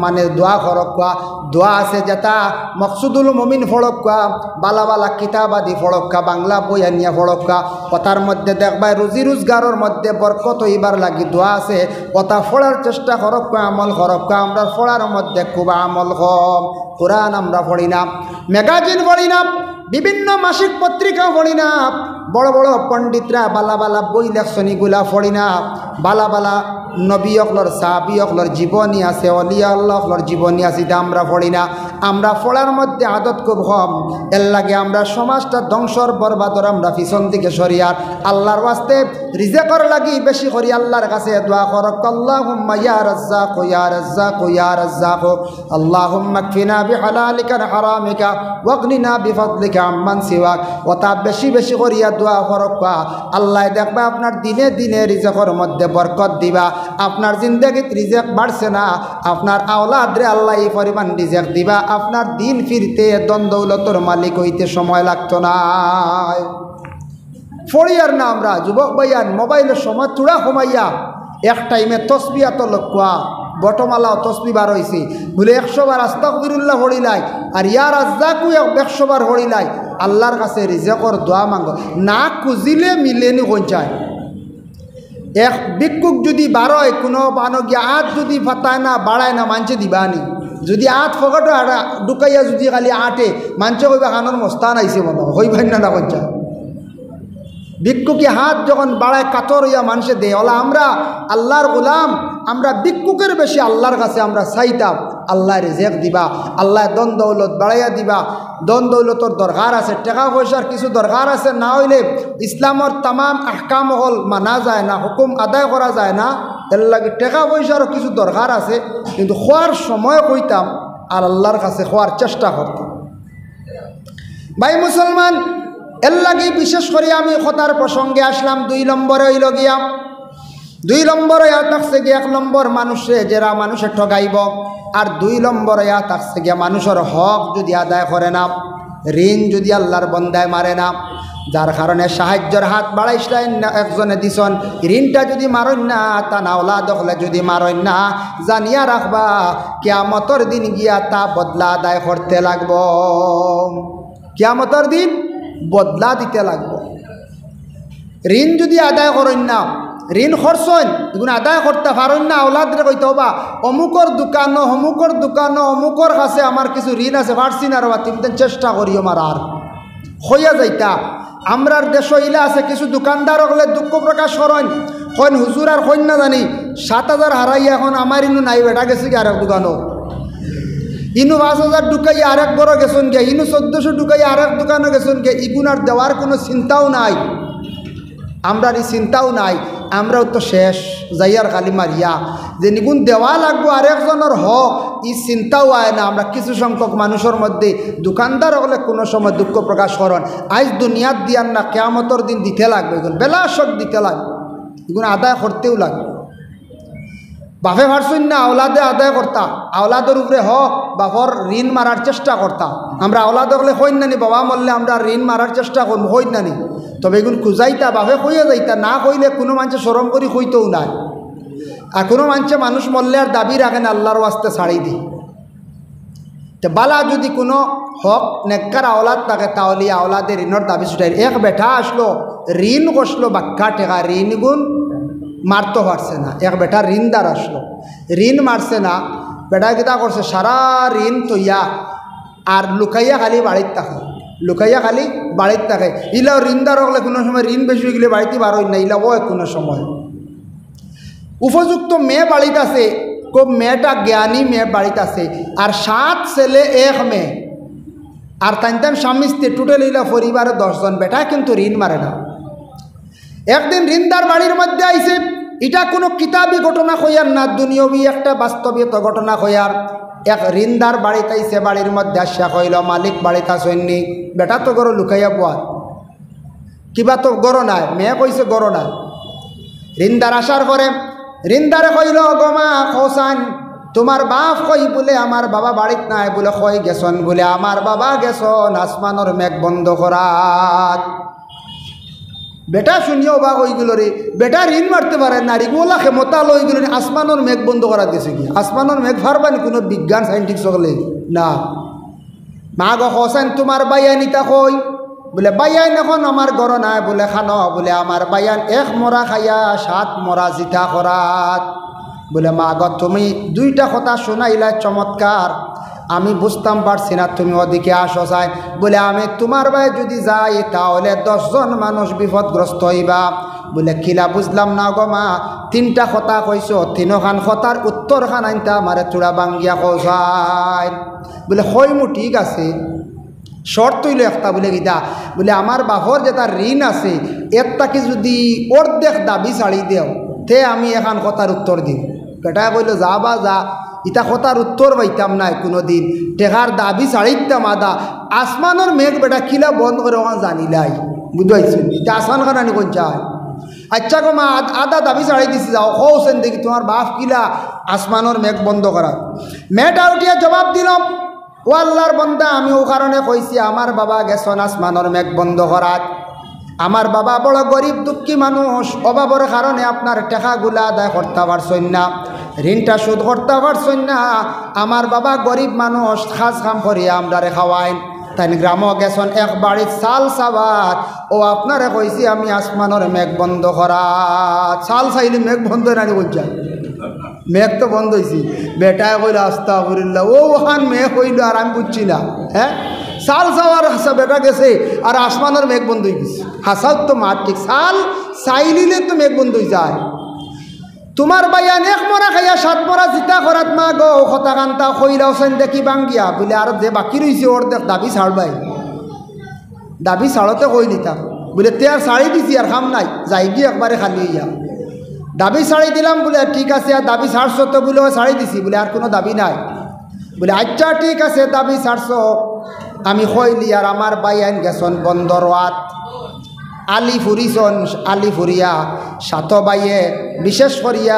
মানে দোয়া করক্কা। দোয়া আছে যেটা মকসুদুল মুমিন ফড়ক্কা, বালা বালা কিতাবাদি ফড়ক্কা, বাংলা বই আনিয়া ফড়ক্কা। কথার মধ্যে দেখবাই রুজি রোজগারের মধ্যে বরকত হইবার লাগি দোয়া আছে, কথা ফড়ার চেষ্টা করক্কা, আমল করক্কা। আমরা ফড়ার মধ্যে খুব আমল কম। কোরআন আমরা পড়ি না, ম্যাগাজিন পড়ি না, বিভিন্ন মাসিক পত্রিকা পড়ি না, বড় বড় পণ্ডিতরা বালা বালা বই লেখছনিগুলা পড়ি না, বালা বালা নবী অকলর সাহাবী অকলর জীবনী আছে, অলিয়া আল্লাহ অকলর জীবনী আছে, এটা আমরা পড়ি না। আমরা পড়ার মধ্যে আদত খুব কম। এর লাগে আমরা সমাজটা ধ্বংসর বরবাদর আমরা পিছন দিকে সরিয়ার। আল্লাহর ওয়াস্তে রিজেকর লাগি বেশি করি আল্লাহর কাছে দোয়া করক। আল্লাহুম্মা ইয়া রাজ্জাক ইয়া রাজ্জাক ইয়া রাজ্জাক, আল্লাহুম্মা কফিনা বিহালালিকা আন হারামিকা ওয়াগনিনা বিফাদলিকা আম্মান সিওয়াক। ওটা বেশি বেশি করিয়া দোয়া করক। আল্লাহ দেখবা আপনার দিনে দিনে রিজেকর মধ্যে বরকত দিবা। আপনার জিন্দেগিত রিজেক বাড়ছে না, আপনার আওলাদরে আল্লাহ এই পরিমাণ রিজেক দিবা, আপনার দিন ফিরতে দন্দৌলতর মালিক হইতে সময় লাগতো না। ফড়িয়ার না আমরা যুবক ভাইয়ান মোবাইলের সময় চূড়া কমাইয়া এক টাইমে তসবিহ এত লক্ষ্য বটমালাও তসবি বার হয়েছে বলে 100 বার আস্তাগফিরুল্লাহ হড়িলাই আর ইয়া রাজ্জাকু 100 বার হড়িলাই। আল্লাহর কাছে রিজেকর দোয়া মাঙ্গ না খুঁজিলে মিলেনি কঞ্চায়। এক ভিক্ষুক যদি বারোয় কোনো বানো গিয়া আট যদি ফাতায় না বাড়ায় না মানছে দিবানি, যদি আট ফকটো ঢুকাইয়া যদি খালি আটে মানছে কইবা খানোর মস্তান আইসে মনে হইবেন না কঞ্চায়। ভিক্ষুকে হাত যখন বাড়ায় কাতর হইয়া মানুষে দেয়, ওলা আমরা আল্লাহর গোলাম, আমরা ভিক্ষুকের বেশি আল্লাহর কাছে আমরা চাইতাম আল্লাহ রিজেক দিবা, আল্লাহ দন দৌলত বাড়াইয়া দিবা। দন দৌলতর দরকার আছে, টাকা পয়সার কিছু দরকার আছে, না হইলে ইসলামর তামাম আহকাম হল মানা যায় না, হুকুম আদায় করা যায় না। এর লাগে টাকা পয়সারও কিছু দরকার আছে, কিন্তু খোয়ার সময় কইতাম আর আল্লাহর কাছে খোয়ার চেষ্টা করতাম। ভাই মুসলমান, এর লাগে বিশেষ করে আমি কথার প্রসঙ্গে আসলাম। 2 নম্বরে হইল গিয়া 2 নম্বরে থাকছে গিয়া 1 নম্বর মানুষে যারা মানুষে ঠগাইব, আর 2 নম্বরে থাকছে গিয়া মানুষের হক যদি আদায় করে না, ঋণ যদি আল্লাহর বন্দায় মারে না, যার কারণে সাহায্যের হাত বাড়াইছিলেন না একজনে দিছন, ঋণটা যদি মারইন না তা নাওলা দখলে যদি মারইন না, জানিয়া রাখবা কিয়ামতের দিন গিয়া তা বদলা আদায় করতে লাগব। কিয়ামতের দিন বদলা দিতে লাগবো। ঋণ যদি আদায় করেন না, ঋণ খরচন এগুলো আদায় করতে পারেন না, আওলাদরে কইতে হবা অমুকর দোকানো অমুকর দোকানো অমুকর কাছে আমার কিছু ঋণ আছে পারছি না, রবা তুমি চেষ্টা করিও মারার হইয়া যাইতা। আমরার দেশ ইলা আছে কিছু দোকানদার হলে দুঃখ প্রকাশ করেন, কইন হুজুর আর কইন না জানি 7,000 হারাইয়া এখন আমার ইনু নাই বেটা গেছে কি আরেক দোকানও, ইনু 5,000 ঢুকাইয়া আরেক বড় গেছেন গে, ইনু 1400 ঢুকাইয়া আরেক দোকানও গেছেন গে, ইগুনার দেওয়ার কোনো চিন্তাও নাই, আমরার এই চিন্তাও নাই। আমরাও তো শেষ যাইয়ার খালি মারিয়া যে নিগুণ দেওয়া লাগবো আরেকজনের হক, ই চিন্তাও আয় না। আমরা কিছু সংখ্যক মানুষের মধ্যে দোকানদার হলে কোনো সময় দুঃখ প্রকাশ করেন, আজ দুনিয়াত দিয়ার না কিয়ামতের দিন দিতে লাগবে, এগুলো বেলাশক দিতে লাগবে, এগুলো আদায় করতেও লাগবে। বাপে ভারছুন না আওলাদে আদায় করতা, আওলাদের উপরে হক বাপর ঋণ মারার চেষ্টা করতাম। আমরা আওলাদ হলে হইন নানি, বাবা মরলে আমরা ঋণ মারার চেষ্টা করব হইন নানি, তবে এগুলো খুঁজাইতা বাপে কইয়া যাইতা, না কইলে কোনো মানুষে সরম করি কইতেও নাই। আর কোনো মানুষে মানুষ মরলে আর দাবি রাখেন আল্লাহর ওয়াস্তে ছাড়ি দিই। তো বালা যদি কোনো হক নেককার আওলাদ থাকে তাহলে আওলাদের ঋণের দাবি ছুটাই। এক বেটা আসলো ঋণ কষলো বাক্কা টেকা, ঋণ গুণ মারতে পারছে না। এক বেটা ঋণদার আসলো, ঋণ মারছে না, বেটা কিতা করছে সারা ঋণ তৈয়া আর লুকাইয়া খালি বাড়ির থাকে, লুকাইয়া খালি বাড়ির থাকে। ইলাও ঋণদার হলে কোনো সময় ঋণ বেশি হয়ে গেলে বাড়িতে বার হই না, ইলাও কোনো সময় উপযুক্ত মেয়ে বাড়িতে আছে, খুব মেয়েটা জ্ঞানী মেয়ে বাড়িতে আছে, আর 7 ছেলে 1 মেয়ে, আর তাই স্বামী স্ত্রী টোটাল ইলা পরিবারে 10 জন। বেটা কিন্তু ঋণ মারে না, একদিন রিন্দার বাড়ির মধ্যে আইছে, এটা কোনো কিতাবি ঘটনা হইয়ার না, দুনিয়বি একটা বাস্তবিত ঘটনা হইয়ার। এক রিন্দার বাড়িতে আইছে, বাড়ির মধ্যে আসা কইল মালিক বাড়িতে আসেননি। বেটা তো গরো লুকাইয়া পোয়ার, কিবা তো গরো নাই, মেয়ে কইছে গরো নাই। রিন্দার আসার পরে রিন্দারে কইল গমা খোসান তোমার বাপ কই বলে আমার বাবা বাড়িত নাই, বলে কই গেছন, বলে আমার বাবা গেছন আসমানোর মেঘ বন্ধ করাত। বেটা শুনিও বা কইগুলো রে, বেটা ঋণ মারতে পারে না, রিগোলা ক্ষমতা লইগুলো আসমানোর মেঘ বন্ধ করা দিয়েছে কি? আসমানোর মেঘ ফারবানি কোনো বিজ্ঞান সাইন্টিফিক সকলে না। মা গো হোসেন তোমার বাইয়ান ইতা কই, বলে বাইয়ান এখন আমার গড় নাই, বলে খানো, বলে আমার বাইয়ান এক মরা খাইয়া 7 মরা জিতা করাত। বলে মা গো তুমি 2টা কথা শোনাইলা চমৎকার, আমি বুঝতাম পারছি না তুমি ওদিকে আসো চাই। বলে আমি তোমার ভাই যদি যাই তাহলে 10 জন মানুষ বিপদগ্রস্ত হইবা। বলে কিলা বুঝলাম না গো মা, 3টা কথা কইছো, 3খান কথার উত্তর খান আনতা আমারে চূড়া বাঙ্গিয়া কৌসাই। বলে হইমু ঠিক আছে, শর্ত হইল একটা, বলে গীতা বলে আমার বাপর যেটা ঋণ আছে এর তাকে যদি অর্ধেক দাবি ছাড়ি দেও তে আমি এখান কথার উত্তর দিই। বেটা কইল যা বা যা, ইটা কথার উত্তর পাইতাম নাই কোনো দিন, টেকার দাবি ছাড়িতাম আদা। আসমানোর মেঘ বেটা কিলা বন্ধ করে ওখান জানিলাই, বুঝতে এটা আসমান খানি কোন চায়। আচ্ছা গো মা আদা দাবি ছাড়াই দিছি, যাও হোসেন দেখি তোমার বাপ কিলা আসমানোর মেঘ বন্ধ করা। মেয়েটা উঠিয়া জবাব দিলাম, ও আল্লাহর বন্দা আমি ও কারণে কইছি আমার বাবা গেছন আসমানোর মেঘ বন্ধ করাত। আমার বাবা বড় গরিব দুঃখী মানুষ, অভাবের কারণে আপনার টাকাগুলা আদায় করতে পারছেন না, ঋণটা শোধ করতে পারছেন না। আমার বাবা গরিব মানুষ, খাস খাম করিয়া আমরারে খাওয়াইন। তাই গ্রামও গেছন এক বাড়ির চাল চাবাত, ও আপনারে কইছি আমি আসমানোর মেঘ বন্ধ করাত। চাল চাইলে মেঘ বন্ধ নানি বলছেন, মেঘ তো বন্ধ হয়েছি। বেটায় কইল আস্তাগফিরুল্লাহ, ও ওখান মেঘ কইল আর আমি বুঝছি না। হ্যাঁ চাল চাওয়ার হাসা বেটা গেছে আর আসমানের মেঘ বন্ধ হয়ে গেছে। হাসাও তো মার ঠিক, চাল চাইলিলে তো মেঘ বন্ধ হয়ে যায়। তোমার বাইয়ান 1 মরা খাইয়া 7 মরা জিতা করাত মা গো কথা কান্তা কইলাও সেন দেখি বাঙ্গিয়া। বলে আর যে বাকি রয়েছে ওর দেখ দাবি ছাড়বাই, দাবি ছাড়তে কই নিতাম। বলে তে আর শাড়ি দিছি আর খাম নাই, যাই গিয়ে একবারে খালি হইয়া দাবি ছাড়ি দিলাম। বলে ঠিক আছে আর দাবি ছাড়ছো তো? বলে ছাড়ি দিছি। বলে আর কোনো দাবি নাই? বলে আচ্ছা ঠিক আছে দাবি ছাড়ছো। আমি কইলি আর আমার বাইয়ান গেছন বন্দরওয়াত, আলি ফুরিছন, আলি ফুরিয়া 7 বাইয়ে বিশেষ করিয়া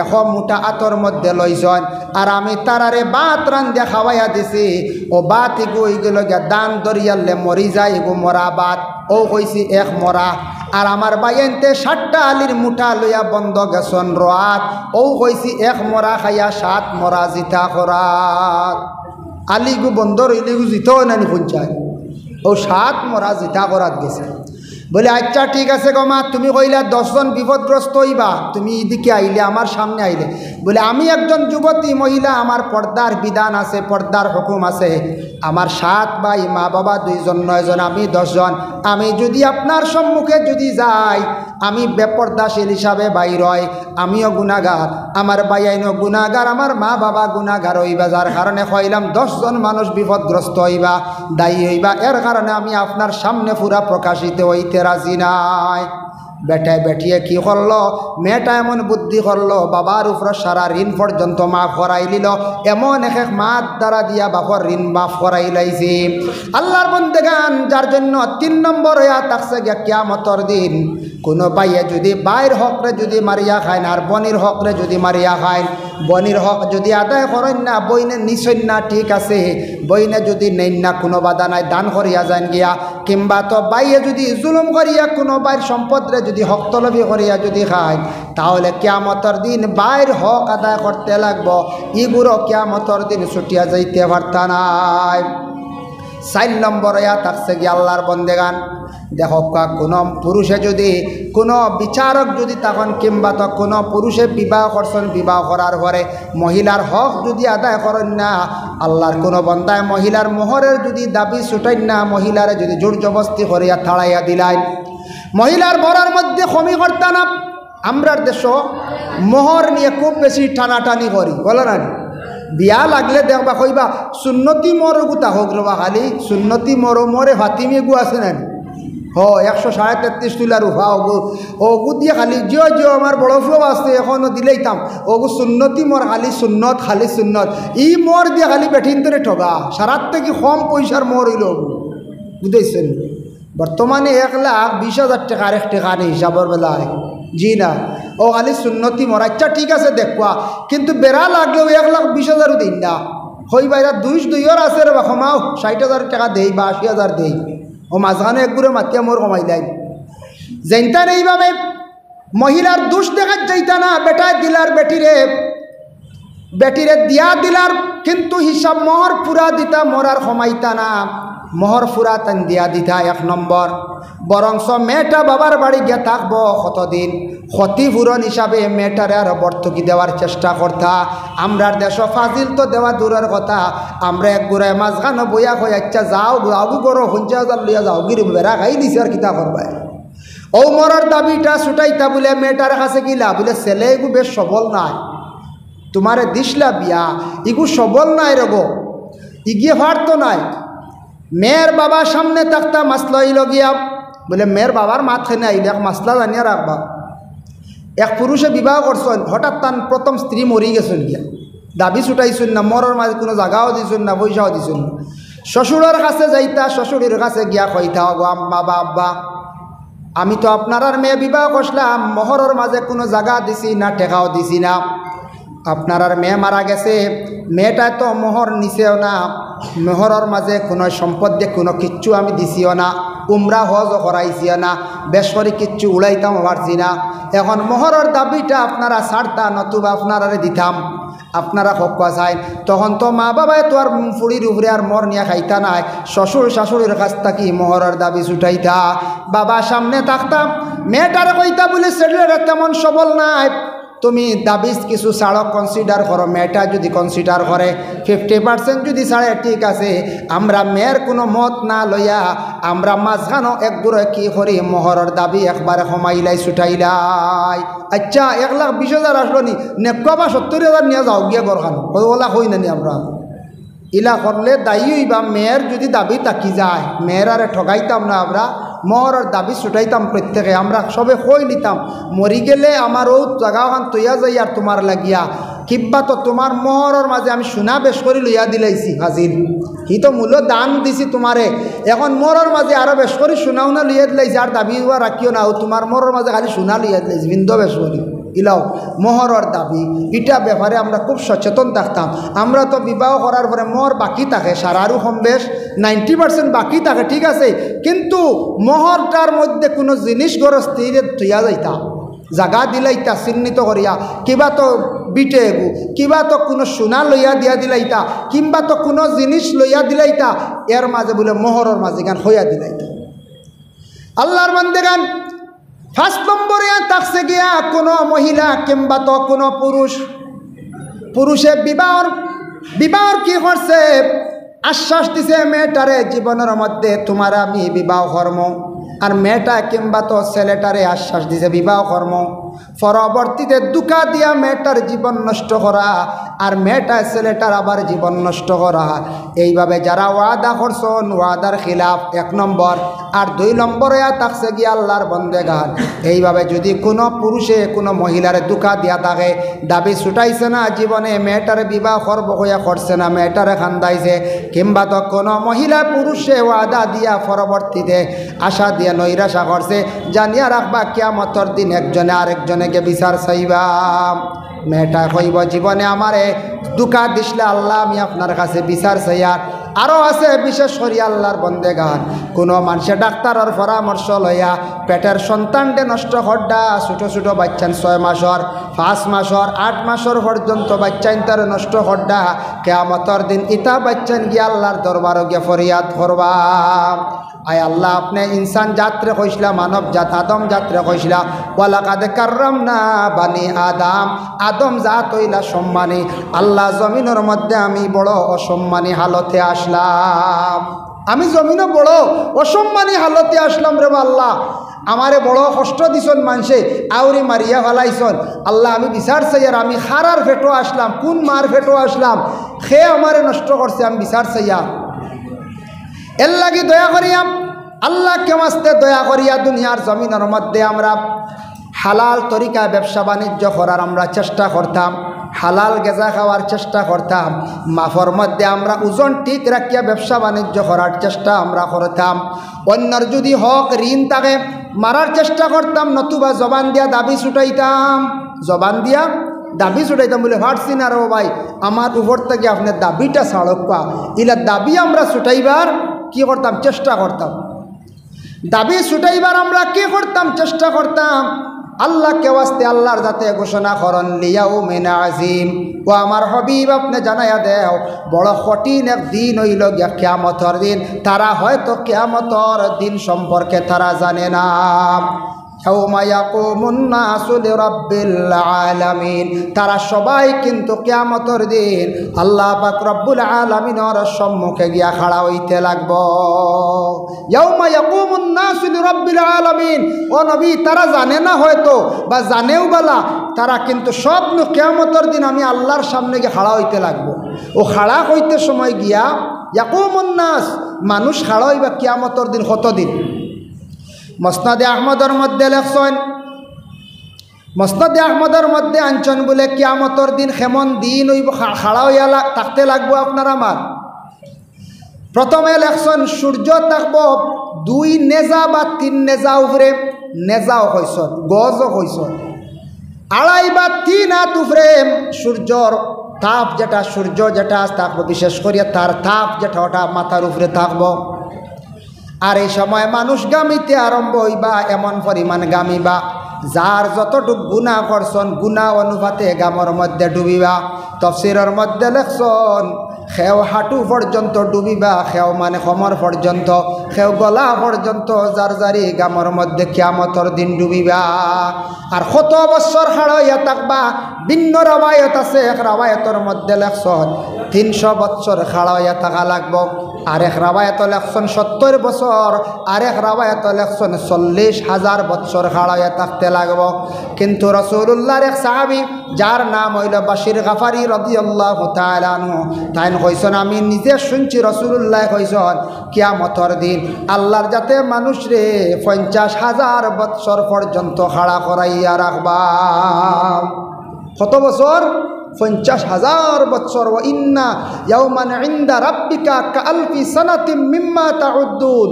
1 মুঠা আতর মধ্যে লইছন, আর আমি তারারে বাত রান্ধে খাওয়াইয়া দিছি। ও বাত এগো এইগুলো গিয়া দান দরিয়ালে মরি যায়, এগো মরা বাত। ও কইছি 1 মরা। আর আমার বাইয়ানতে 7টা আলির মুঠা লইয়া বন্ধ গেছন রাত। ও কইছি 1 মরা খাইয়া 7 মরা জিতা করাত। আলিগু বন্ধ রইলেগু জিতাও নানি পঞ্চায়, ও 7 মরা জিতা করাত গেছে। বলে আচ্ছা ঠিক আছে গো মা, তুমি কইলা 10 জন বিপদগ্রস্ত হইবা, তুমি এদিকে আইলে আমার সামনে আইলে। বলে আমি একজন যুবতী মহিলা, আমার পর্দার বিধান আছে, পর্দার হুকুম আছে। আমার 7 ভাই, মা বাবা 2 জন 9 জন, আমি 10 জন। আমি যদি আপনার সম্মুখে যদি যাই, আমি বেপর্দাশীল হিসাবে বাইর হয়, আমিও গুনাহগার, আমার বাইয়াইনও গুনাহগার, আমার মা বাবা গুনাহগার হইবা। যার কারণে কইলাম 10 জন মানুষ বিপদগ্রস্ত হইবা, দায়ী হইবা, এর কারণে আমি আপনার সামনে পুরা প্রকাশিত হইতে রাজি নাই। বেটায় বেটিয়ে কি করলো, মেয়েটা এমন বুদ্ধি করলো, বাবার উপর সারা ঋণ পর্যন্ত মাফ করাই নিল। এমন এক মাত দ্বারা দিয়া বাপর ঋণ মাফ করাই লাইছি। আল্লাহর বন্দেগান, যার জন্য 3 নম্বর হইয়া থাকছে গিয়া কিয়ামতর দিন, কোনো বাইয়ে যদি বাইর হকরে যদি মারিয়া খায় না, আর বনির হকরে যদি মারিয়া খায়, বনির হক যদি আদায় করেন না, বইনে নিছেন না ঠিক আছে, বইনে যদি নেন না কোনো বাধা নাই, দান করিয়া যান গিয়া। কিংবা তো বাইয়ে যদি জুলুম করিয়া কোনো বাইর সম্পদরে যদি হক তলবি করিয়া যদি খায়, তাহলে কিয়ামতর দিন বাইর হক আদায় করতে লাগবো। ইগুলো কিয়ামতর দিন ছুটিয়া যাইতে পারতা নাই। 4 নম্বর হইয়া থাকছে গিয়া আল্লাহর বন্দেগান, দেখো কোনো পুরুষে যদি কোনো বিচারক যদি তখন, কিংবা তো কোনো পুরুষে বিবাহ করছেন, বিবাহ করার পরে মহিলার হক যদি আদায় করেন না, আল্লাহর কোনো বন্দায় মহিলার মোহরের যদি দাবি ছুটাইন না, মহিলারে যদি জোর জবস্তি করিয়া থাড়াইয়া দিলাইন, মহিলার বরার মধ্যে কমি করতা না। আমরার দেশ মোহর নিয়ে খুব বেশি টানাটানি করি, বলো না? বিয়া লাগলে দেখবা কইবা সুন্নতি মরো গুতা হোক রবা, খালি সুন্নতি মরো মরে ফাতিমি গু আছে না, হ 133 তুলার উফা ওগু দিয়ে খালি জিও জিও আমার বড় ফুয়া আসছে এখনও দিলেইতাম ওগু সুন্নতি মোর খালি সুন্নত ই মোর দিয়ে খালি বেঠিন ধরে ঠগা সারার থেকে কম পয়সার মোর হইল বুঝেছেন। বর্তমানে 1,20,000 টাকার এক টাকা নেই হিসাবের বেলায়, জি না, ও খালি সুন্নতি মোর। আচ্ছা ঠিক আছে দেখবা, কিন্তু বেড়া লাগলেও 1,20,000 দিন না হই বাইরা 2 আছে রে বা কমাও 60,000 টাকা দেই বা 80,000 দেই, ও মাঝখানে একগুড়ে মাতিয়া মোর কমাই দেয় যেনটা এইভাবে মহিলার দোষ দেখার যাইতা না। বেটায় দিলার বেটিরে দিয়া দিলার, কিন্তু হিসাব মোহর পুরা দিতা মোরার কমাইতা না, মোহর ফুরা তান দিয়া দিতা 1 নম্বর। বরংস মেয়েটা বাবার বাড়ি গিয়ে থাকবো কতদিন, ক্ষতিপূরণ হিসাবে মেয়েটারে আরো ভর্তুকি দেওয়ার চেষ্টা করতা। আমরার দেশ ফাজিল তো দেওয়া দূরের কথা, আমরা এক গুড়ায় মাঝখানো বইয়া কই আচ্ছা যাও আবু করো 50,000 লইয়া যাও গিরি বেড়া খাই দিছে আর কিতা করবাই। ও মরার দাবিটা ছুটাইতা বলে মেয়েটার কাছে গিলা বলে ছেলে এগু বেশ সবল নাই, তোমারে দিসলা বিয়া ইগু সবল নাই রগো, ইগিয়ে ফাড়তো নাই। মেয়ের বাবা সামনে থাকতা মাসলা হইল গিয়া বলে মেয়ের বাবার মাথায় নাই এক মাসলা জানিয়ে রাখবা। এক পুরুষে বিবাহ করছেন, হঠাৎ তার প্রথম স্ত্রী মরি গেছেন গিয়া, দাবি ছুটাইছেন না, মরার মাঝে কোনো জায়গাও দিছেন না, পয়সাও দিছেন না। শ্বশুরের কাছে যাইতা, শ্বশুরের কাছে গিয়া কইতা গো আম্মা বা আব্বা আমি তো আপনার আর মেয়ে বিবাহ করলাম, মোহরের মাঝে কোনো জায়গা দিছি না, টেকাও দিছি না, আপনার আর মেয়ে মারা গেছে, মেয়েটা তো মোহর নিছেও না, মোহরের মাঝে কোনো সম্পদ দিয়ে কোনো কিচ্ছু আমি দিছিও না, উমরা হজ করাইছিও না, বেসরি কিচ্ছু উড়াইতাম পারছি না। এখন মোহরের দাবিটা আপনারা ছাড়তা নতুবা আপনারা দিতাম, আপনারা হকা চাই। তখন তো মা বাবায় তো আর ফুড়ির উপরে আর মর নিয়ে খাইতা নাই, শ্বশুর শাশুড়ির কাছ থাকি মোহরের দাবি ছুটাইতা। বাবা সামনে থাকতাম, মেয়েটারে কইতা বলে ছেলেরা তেমন সবল নাই, তুমি দাবি কিছু ছাড়ো, কনসিডার করো। মেয়েটা যদি কনসিডার করে 50% যদি ছাড়ে ঠিক আছে, আমরা মেয়ের কোনো মত না লইয়া আমরা মাঝখানো একদূরে কি করি মোহরের দাবি একবারে কমাইলাই ছুটাইলাই। আচ্ছা 1,20,000 আসলো নি নেকা বা 70,000 নিয়ে যাও গিয়ে গরখান ওলা হই না নি। আমরা ইলা করলে দায়ী বা মেয়ের যদি দাবি তাকি যায়, মেয়ের আরে ঠগাইতাম না, আমরা মোহরের দাবি ছুটাইতাম প্রত্যেকে, আমরা সবে হই নিতাম। মরি গেলে আমারও জায়গাখান তৈয়া যাই আর তোমার লাগিয়া কিংবা তো তোমার মোহরের মাঝে আমি সোনা বেশ করে লইয়া দিলাইছি হাজির, হি তো মূল্য দান দিছি তোমারে, এখন মোহরের মাঝে আরও বেশ করে সোনাও না লইয়া দিলাইছি, আর দাবি রাখিও না, তোমার মোহরের মাঝে খালি সোনা লইয়া দিলাইছি বিন্দু বেশ করি ইলাও মোহরের দাবি। এটা ব্যাপারে আমরা খুব সচেতন থাকতাম। আমরা তো বিবাহ করার পরে মোহর বাকি থাকে, সারারও কম বেশ 90% বাকি থাকে ঠিক আছে, কিন্তু মোহরটার মধ্যে কোনো জিনিস গড় স্থিরে থইয়া যাইতাম, জাগা দিলাইতা চিহ্নিত করিয়া, কিবা তো বিটে এগু, কিবা তো কোনো সোনা লইয়া দিয়া দিলাইতা, কিংবা তো কোনো জিনিস লইয়া দিলাইতা, এর মাঝে বলে মোহরের মাঝে গান হইয়া দিলাইতা। আল্লাহর বান্দে গান 5 নম্বরে থাকছে গিয়া কোনো মহিলা কিংবা তো কোনো পুরুষে বিবাহর কি করছে, আশ্বাস দিছে মেয়েটারে জীবনের মধ্যে তোমার আমি বিবাহ কর্ম, আর মেয়েটা কিংবা তো ছেলেটারে আশ্বাস দিছে বিবাহ কর্ম, পরবর্তীতে দুঃখা দিয়া মেয়েটার জীবন নষ্ট করা, আর মেয়েটা ছেলেটার আবার জীবন নষ্ট করা। এইভাবে যারা ওয়াদা করছেন ওয়াদার খিলাফ 1 নম্বর, আর 2 নম্বরে থাকছে গিয়ে আল্লাহর বন্দেগান। এইভাবে যদি কোনো পুরুষে কোনো মহিলারে দুঃখা দিয়া থাকে, দাবি ছুটাইছে না জীবনে, মেয়েটারে বিবাহ করবো হইয়া করছে না, মেয়েটারে খান্দাইছে, কিংবা তো কোনো মহিলা পুরুষে ওয়াদা দিয়া পরবর্তীতে আশা দিয়া নৈরাশা করছে, জানিয়া রাখবা কিয়ামতের দিন একজনে আরেকজনেকে বিচার চাইবা। মেয়েটা কইব জীবনে আমারে দুঃখা দিসলে আল্লাহ আমি আপনার কাছে বিচার চাইয়ার। আরও আছে বিশেষ করে আল্লাহর বন্দেগান, কোনো মানুষে ডাক্তারের পরামর্শ লইয়া পেটের সন্তানটে নষ্ট করডা, ছোটো ছোটো বাচ্চান 6 মাসর 5 মাসর 8 মাসর পর্যন্ত বাচ্চান তার নষ্ট করডা, কিয়ামতের দিন ইতা বাচ্চান গিয়া আল্লাহর দরবারও গিয়ে ফরিয়াদ করবা। আয় আল্লাহ আপনি ইনসান জাতরে কইসলা, মানব জাত আদম জাতরে কইসলা ওয়ালাকাদ কাররামনা বানি আদম জাত হইলা সম্মানী, আল্লাহ জমিনের মধ্যে আমি বড় অসম্মানী হালতে আসলাম, আমি জমিনও বড় অসম্মানী হালতে আসলাম রে আল্লাহ, আমারে বড় কষ্ট দিছন মানুষে, আউরি মারিয়া ফেলাইছন আল্লাহ, আমি বিচার চাই আর আমি হারার ফেটো আসলাম, কোন মার ফেটো আসলাম, সে আমারে নষ্ট করছে, আমি বিচার চাইয়া। এর লাগি দয়া করিয়াম আল্লাহ কেমাস্তে দয়া করিয়া দুনিয়ার জমিনের মধ্যে আমরা হালাল তরিকায় ব্যবসা বাণিজ্য করার আমরা চেষ্টা করতাম, হালাল গেজা খাওয়ার চেষ্টা করতাম, মাফর মধ্যে আমরা ওজন ঠিক রাখিয়া ব্যবসা বাণিজ্য করার চেষ্টা আমরা করতাম। অন্যর যদি হক ঋণ থাকে মারার চেষ্টা করতাম, নতুবা জবান দিয়া দাবি ছুটাইতাম, জবান দিয়া দাবি ছুটাইতাম বলে ভাবছি না রে ভাই আমার উপর থেকে আপনার দাবিটা ছাড়কা, ইলা দাবি আমরা ছুটাইবার কি করতাম চেষ্টা করতাম, দাবি ছুটাইবার আমরা কি করতাম চেষ্টা করতাম। আল্লাহ কে ওয়াস্তে আল্লাহর যাতে ঘোষণা করন লিয়াউমিন আজিম, ও আমার হবিব আপনি জানাইয়া দেও বড় কঠিন এক দিন হইল গিয়া কিয়ামতের দিন। তারা হয়তো কিয়ামতের দিন সম্পর্কে তারা জানে না। ইয়াউমা ইয়াকুমুন নাসু লিরাব্বিল আলামিন, তারা সবাই কিন্তু কিয়ামতের দিন আল্লাহ পাক রব্বুল আলামিনের সম্মুখে গিয়া খাড়া হইতে লাগব। ইয়াউমা ইয়াকুমুন নাসু লিরাব্বিল আলামিন, ও নবী তারা জানে না হয়তো বা জানেও বলা, তারা কিন্তু স্বপ্ন কিয়ামতের দিন আমি আল্লাহর সামনে গিয়ে খাড়া হইতে লাগবো। ও খাড়া হইতে সময় গিয়া ইয়াকুমুন নাস, মানুষ খাড়া হইবা কিয়ামতের দিন কতদিন। মুসনাদে আহমদের মধ্যে লেখছেন, মুসনাদে আহমদের মধ্যে আনছেন বলে কিয়ামতের দিন কেমন দিন হইব খাড়া হইয়া থাকতে লাগবো আপনার আমার। প্রথমে লেখছেন সূর্য থাকব 2 নেজা বা 3 নেজা উপরে, নেজাও হইছেন গজও হইছেন 2.5 বা 3 হাত উপরে। সূর্যর তাপ যেটা, সূর্য যেটা থাকবো বিশেষ করিয়া তার তাপ যেটা ওটা মাথার উপরে থাকবো। আর এই সময় মানুষ গামিতে আরম্ভ হইবা, এমন পরিমাণ গামিবা যার যতটুক গুণা করছন গুণা অনুপাতে গামর মধ্যে ডুবিবা। তফসিরের মধ্যে লেখছন খেও হাঁটু পর্যন্ত ডুবিবা, খেও মানে কমর পর্যন্ত, খেও গলা পর্যন্ত যার জারি গামর মধ্যে কিয়ামতের দিন ডুবিবা। আর কত বছর খাড়াইয়া থাকবা, ভিন্ন রাবায়ত আছে, এক রাবায়তের মধ্যে লেখছন 300 বছর খাড়াইয়া থাকা লাগবো, আরেক রাবায়ত লেখছন 70 বছর, আরেক রাবায়ত লেখছন 40,000 বছর খাড়াইয়া থাকতে লাগবো। কিন্তু রাসূলুল্লাহর এক সাহাবী যার নাম হইল বাশির গাফারি রাদিয়াল্লাহু তাআলা আনহু, তাই কইছেন আমি নিজে শুনছি রাসূলুল্লাহ কইছেন কিয়ামতের দিন আল্লাহর যাতে মানুষ রে 50,000 বছর পর্যন্ত খাড়া করাইয়া রাখবা। কত বছর? 50,000 বছর। ওয়া ইন্না ইয়াওমান ইনদা রাব্বিকা কাআলফি সানাতিম মিম্মা তাউদ্দুন,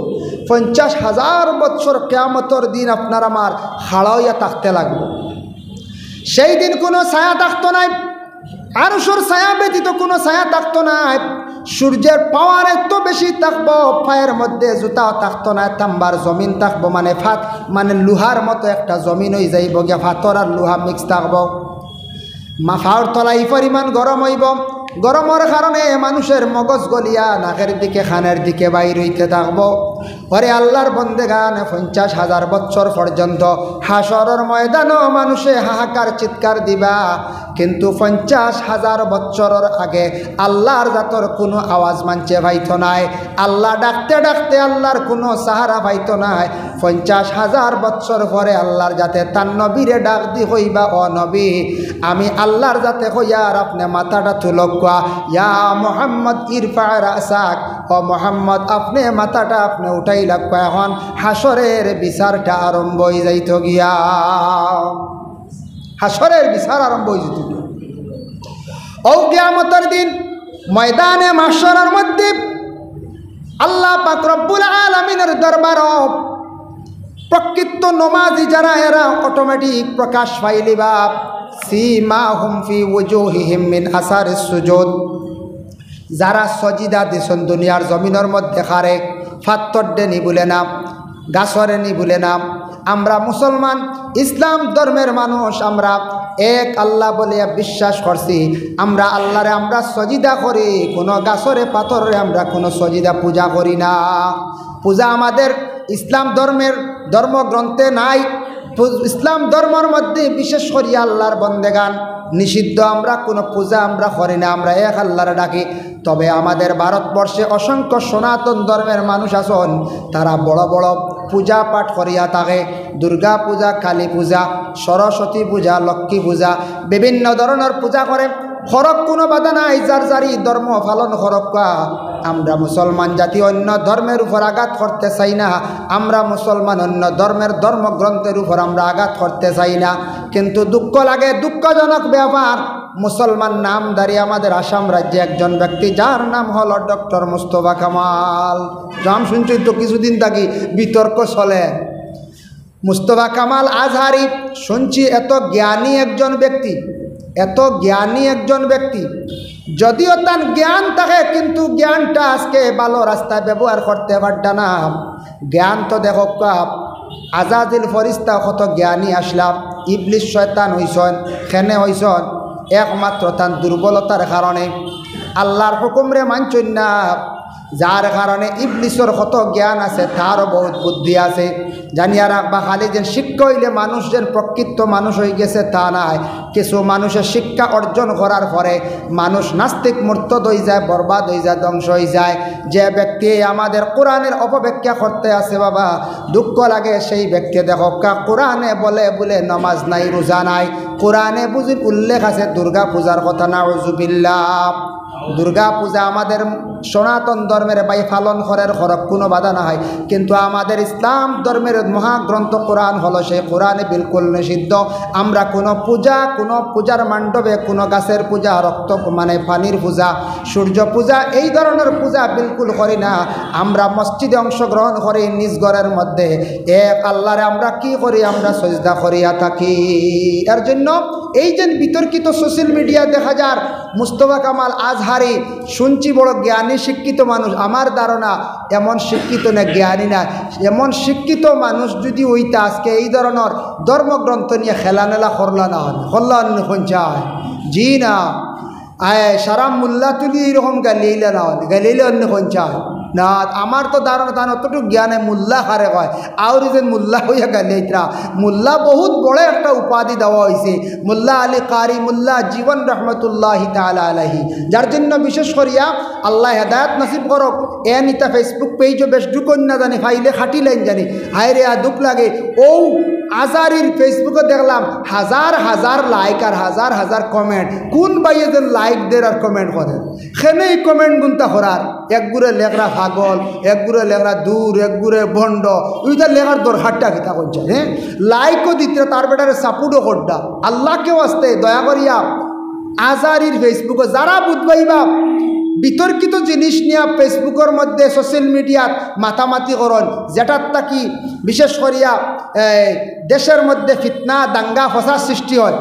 50,000 বছর কিয়ামতের দিন আপনার আমার খাড়া হইয়া থাকতে লাগবে। সেই দিন কোনো ছায়া থাকতো নাই, আরশের ছায়া ব্যতীত কোনো ছায়া থাকতো না। সূর্যের পাওয়ার এত বেশি থাকবো, পায়ের মধ্যে জুতাও থাকতো না, তাম্বার জমিন থাকবো, মানে ফাত মানে লোহার মতো একটা জমিন হয়ে যাইব গিয়া, ফাতর আর লোহা মিক্স থাকবো। মাথার তলাই পরিমাণ গরম হইব, গরমের কারণে মানুষের মগজ গলিয়া নাকের দিকে খানের দিকে বাইর হইতে থাকবো। পরে আল্লাহর বন্দেগান 50,000 বছর পর্যন্ত হাসরের ময়দানও মানুষে হাহাকার চিৎকার দিবা, কিন্তু 50,000 বছরের আগে আল্লাহর জাতর কোনো আওয়াজ মানছে পাইতো নাই, আল্লাহ ডাকতে ডাকতে আল্লাহর কোনো সাহারা পাইতো নাই। 50,000 বছর পরে আল্লাহর জাতে তার নবীরে ডাক দি হইবা, ও নবী আমি আল্লাহর জাতে হইয়ার আপনি মাথাটা তুলক, ইয়া মুহাম্মদ ইরফা রাসাক, ও মুহাম্মদ আপনি মাথাটা আপনি উঠাই লাগব। এখন হাসরের বিচারটা আরম্ভ হয়ে যাইত গিয়া, হাসরের বিচার আরম্ভ হয়ে যেত। ও কিয়ামতের দিন ময়দানে মাহশরের মধ্যে আল্লাহ পাক রব্বুল আলামিনের দরবার প্রকৃত নমাজি যারা এরা অটোমেটিক প্রকাশ পাইলিবা। সীমাহুম ফি ওজুহিহিম মিন আসারিস সুজুদ, যারা সজিদা দিছেন দুনিয়ার জমিনের মধ্যে খারে ফাত্তর ডেনি বলে নাম, গাছরে নি বলে নাম। আমরা মুসলমান ইসলাম ধর্মের মানুষ, আমরা এক আল্লাহ বলে বিশ্বাস করছি। আমরা আল্লাহরে আমরা সজিদা করি, কোনো গাছরে পাথরে আমরা কোনো সজিদা পূজা করি না। পূজা আমাদের ইসলাম ধর্মের ধর্মগ্রন্থে নাই। ইসলাম ধর্মের মধ্যে বিশেষ করি আল্লাহর বন্দেগান নিষিদ্ধ, আমরা কোনো পূজা আমরা করি না, আমরা এক আল্লাহরে ডাকি। তবে আমাদের ভারতবর্ষে অসংখ্য সনাতন ধর্মের মানুষ আছেন, তারা বড় বড় পূজা পাঠ করিয়া থাকে। দুর্গা পূজা, কালী পূজা, সরস্বতী পূজা, লক্ষ্মী পূজা, বিভিন্ন ধরনের পূজা করে। ফরক কোনো বাধা নাই, যার যারি ধর্ম পালন করক্কা। আমরা মুসলমান জাতি অন্য ধর্মের উপর আঘাত করতে চাই না, আমরা মুসলমান অন্য ধর্মের ধর্মগ্রন্থের উপর আমরা আঘাত করতে চাই না। কিন্তু দুঃখ লাগে, দুঃখজনক ব্যাপার, মুসলমান নামধারী আমাদের আসাম রাজ্যে একজন ব্যক্তি, যার নাম হলো ডক্টর মুস্তফা কামাল। নাম শুনছি তো, কিছুদিন থাকি বিতর্ক চলে। মুস্তফা কামাল আজহারি শুনছি এত জ্ঞানী একজন ব্যক্তি, এত জ্ঞানী একজন ব্যক্তি, যদিও তার জ্ঞান থাকে কিন্তু জ্ঞানটা আজকে ভালো রাস্তায় ব্যবহার করতে পারটা না। জ্ঞান তো দেখো আজাজিল ফরিস্তা কত জ্ঞানী আসলাম, ইবলিস শয়তান হইছন, খেনে হইছন একমাত্র তার দুর্বলতার কারণে, আল্লাহর হুকুমরে মানছন না, যার কারণে ইবলিসর কত জ্ঞান আছে, তারও বহুত বুদ্ধি আছে। জানিয়া রাখবা, খালি যেন শিক্ষা হইলে মানুষ যেন প্রকৃত মানুষ হয়ে গেছে তা নাই। কিছু মানুষের শিক্ষা অর্জন করার পরে মানুষ নাস্তিক মুরতাদ হয়ে যায়, বরবাদ হয়ে যায়, ধ্বংস হয়ে যায়। যে ব্যক্তি আমাদের কোরআনের অপব্যাখ্যা করতে আছে বাবা, দুঃখ লাগে সেই ব্যক্তি দেখো কোরআনে বলে নামাজ নাই, রোজা নাই, কোরআনে বুঝি উল্লেখ আছে দুর্গা পূজার কথা, নাউযুবিল্লাহ। দুর্গা পূজা আমাদের সনাতন ধর্মের ভাই পালন করার খরক কোনো বাধা না হয়, কিন্তু আমাদের ইসলাম ধর্মের মহাগ্রন্থ কোরআন হলো, সেই কোরআনে বিলকুল নিষিদ্ধ। আমরা কোনো পূজার মণ্ডপে কোনো গাছের পূজা, রক্ত মানে পানির পূজা, সূর্য পূজা, এই ধরনের পূজা বিলকুল করি না। আমরা মসজিদে অংশগ্রহণ করি, নিজ ঘরের মধ্যে এক আল্লাহরে আমরা কি করি, আমরা সজদা করিয়া থাকি। এর জন্য এই যে বিতর্কিত সোশ্যাল মিডিয়া দেখা যার মুস্তফা কামাল আজহারি শুনছি বড় জ্ঞানী শিক্ষিত মানুষ, আমার ধারণা এমন শিক্ষিত না, জ্ঞানী না, এমন শিক্ষিত মানুষ যদি ওইটা আজকে এই ধরনের ধর্মগ্রন্থ নিয়ে খেলানেলা করলা না পঞ্চায় জি না সারা মোল্লা তুলি এরকম গালিলে না গালিলে অন্য পঞ্চায় না। আমার তো ধারণা তার অতটুকু জ্ঞানে মোল্লা হারে হয়, আর যে মোল্লা হইয়া গালিরা, মোল্লা বহুত বড় একটা উপাধি দেওয়া হয়েছে, মোল্লা আলী কারি মোল্লা জীবন রহমতুল্লাহ তাআলা আলাইহি, যার জন্য বিশেষ করিয়া আল্লাহ হেদায়ত নসিব করক। এন ইতা ফেসবুক পেজও বেশ ঢুকন না জানি, ফাইলে খাটি লাইন জানি, হায় রে দুঃখ লাগে। ও আজারির ফেসবুকে দেখলাম হাজার হাজার লাইক আর হাজার হাজার কমেন্ট, কোন বাইয়ে যে লাইক দের আর কমেন্ট করে, সেনেই কমেন্ট গুনতা করার, এক গুড়ে লেখরা পাগল, এক গুড়ে লেখরা দূর, এক গুড়ে ভণ্ড, ওইটা লেখার দরকারটা কিতা করছে। হ্যাঁ, লাইকও দিতে তার বেটারে সাপোর্টও করটা। আল্লাহকেও আসতে দয়া করিয়া আজারির ফেসবুকে যারা বুধবাইবা বিতর্কিত জিনিস নিয়ে ফেসবুকের মধ্যে সোশ্যাল মিডিয়াত মাতামাতি করন, যেটার তাকি বিশেষ করিয়া দেশের মধ্যে ফিতনা দাঙ্গা ফসাদ সৃষ্টি হয়,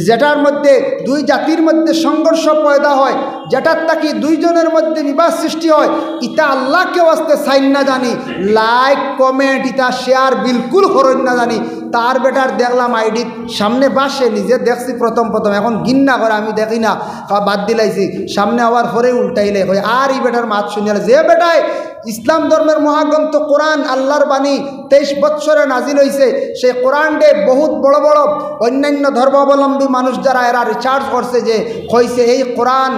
যেটার মধ্যে দুই জাতির মধ্যে সংঘর্ষ পয়দা হয়, যেটার তাকি দুইজনের মধ্যে বিবাদ সৃষ্টি হয়, ইটা আল্লাহকে আসতে সাইন না জানি, লাইক কমেন্ট ইটা শেয়ার বিলকুল করেন না জানি। তার বেটার দেখলাম আইডি সামনে বাসে, নিজে দেখছি প্রথম এখন গিন্না করে আমি দেখি না, বাদ দিলাইছি, সামনে আবার পরে উল্টাইলে হয়। আর এই বেটার মাত শুনিয়াল, যে বেটায় ইসলাম ধর্মের মহাগ্রন্থ কোরআন আল্লাহর বাণী 23 বৎসরে নাজিল হয়েছে, সেই কোরআন ডে বহুত বড় বড় অন্যান্য ধর্মাবলম্বী মানুষ যারা এরা রিসার্চ করছে, যে কইছে এই কোরআন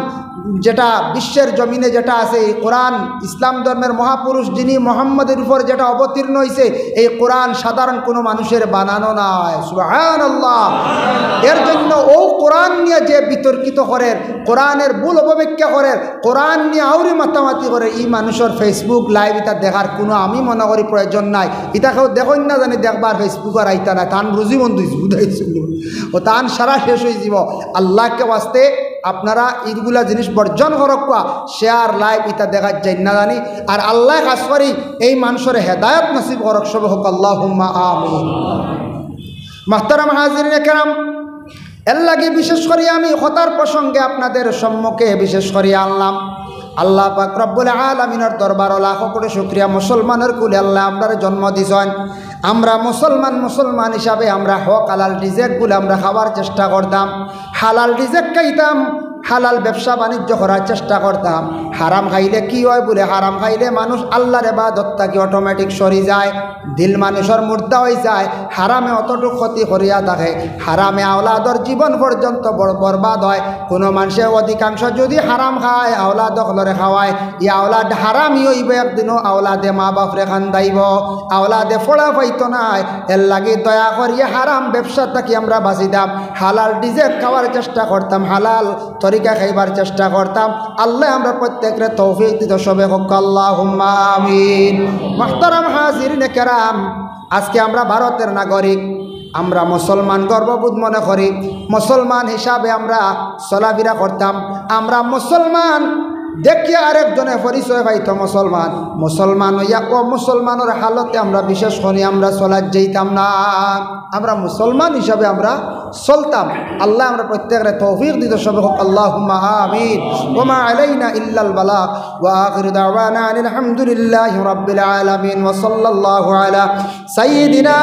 যেটা বিশ্বের জমিনে যেটা আছে, এই কোরআন ইসলাম ধর্মের মহাপুরুষ যিনি মোহাম্মদের উপর যেটা অবতীর্ণ হয়েছে, এই কোরআন সাধারণ কোনো মানুষের বানানো নয়। সুবহানাল্লাহ। এর জন্য ও কোরআন নিয়ে যে বিতর্কিত করে, কোরআনের ভুল অপব্যাখ্যা করে, কোরআন নিয়ে আউরি মাতামাতি করে, এই মানুষের ফেসবুক লাইভ এটা দেখার কোনো আমি মনে করি প্রয়োজন নাই। এটা কেউ দেখুন না জানি দেখবার ফেসবুকের আইতা নাই, তান রুজি বন্ধ বুঝাইছিল ও তান সারা শেষ হয়ে যাব। আল্লাহকে বাঁচতে আপনারা এইগুলা জিনিস বর্জন করক, শেয়ার লাইভ ইটা দেখার যাই না জানি। আর আল্লাহ কাজ করি এই মানুষের হেদায়ত নসিব করক, সব হোক আল্লাহুম্মা আমিন। মুহতারাম হাজিরিন কেরাম, এর লাগে বিশেষ করে আমি কথার প্রসঙ্গে আপনাদের সম্মুখে বিশেষ করে আনলাম। আল্লাহ পাক রব্বুল আলামিনের দরবার লাখো কোটি শুকরিয়া, মুসলমানের কুলে আল্লাহ আমরার জন্ম দিছেন। আমরা মুসলমান হিসাবে আমরা হক হালাল রিজেকগুলো আমরা খাওয়ার চেষ্টা করতাম, হালাল রিজেক খাইতাম, হালাল ব্যবসা বাণিজ্য করার চেষ্টা করতাম। হারাম খাইলে কি হয় বলে, হারাম খাইলে মানুষ আল্লাহর ইবাদত থেকে অটোমেটিক সরি যায়, দিল মানুষের মুর্দা হয়ে যায়, হারামে অতটুকু ক্ষতি করিয়া থাকে, হারামে আওলাদর জীবন পর্যন্ত বরবাদ হয়। কোনো মানুষের অধিকাংশ যদি হারাম খায়, আওলাদ হলরে খাওয়ায়, ই আওলাদ হারামই হইব, একদিনও আওলাদে মা বাপরে খান্দাইব, আওলাদে ফোড়া পাইতো নাই। এর লাগে দয়া করিয়া হারাম ব্যবসা থাকি আমরা বাঁচিতাম, হালাল রিজেক খাওয়ার চেষ্টা করতাম, হালাল তরিকা খাইবার চেষ্টা করতাম। আল্লাহ আমরা প্রত্যেকের তৌফিক দিত সবে হোক আল্লাহুম্মা আমিন। মুহতারাম হাজিরিনে কেরাম, আজকে আমরা ভারতের নাগরিক, আমরা মুসলমান গর্ববোধ মনে করি, মুসলমান হিসাবে আমরা চলাফেরা করতাম। আমরা মুসলমান দেখিয়া আরেকজনে পরিচয় পাইত মুসলমান, মুসলমান হইয়া ও মুসলমানের হালতে আমরা বিশেষ করে আমরা চলার যেতাম না, আমরা মুসলমান হিসাবে আমরা চলতাম। আল্লাহ আমরা প্রত্যেকের তৌফিক দিত সবে হোক আল্লাহুম্মা আমিন। ওয়া মা আলাইনা ইল্লাল বালাগ ওয়া আখিরু দাওয়ানা আলহামদুলিল্লাহি রাব্বিল আলামিন ওয়া সাল্লাল্লাহু আলা সাইয়্যিদিনা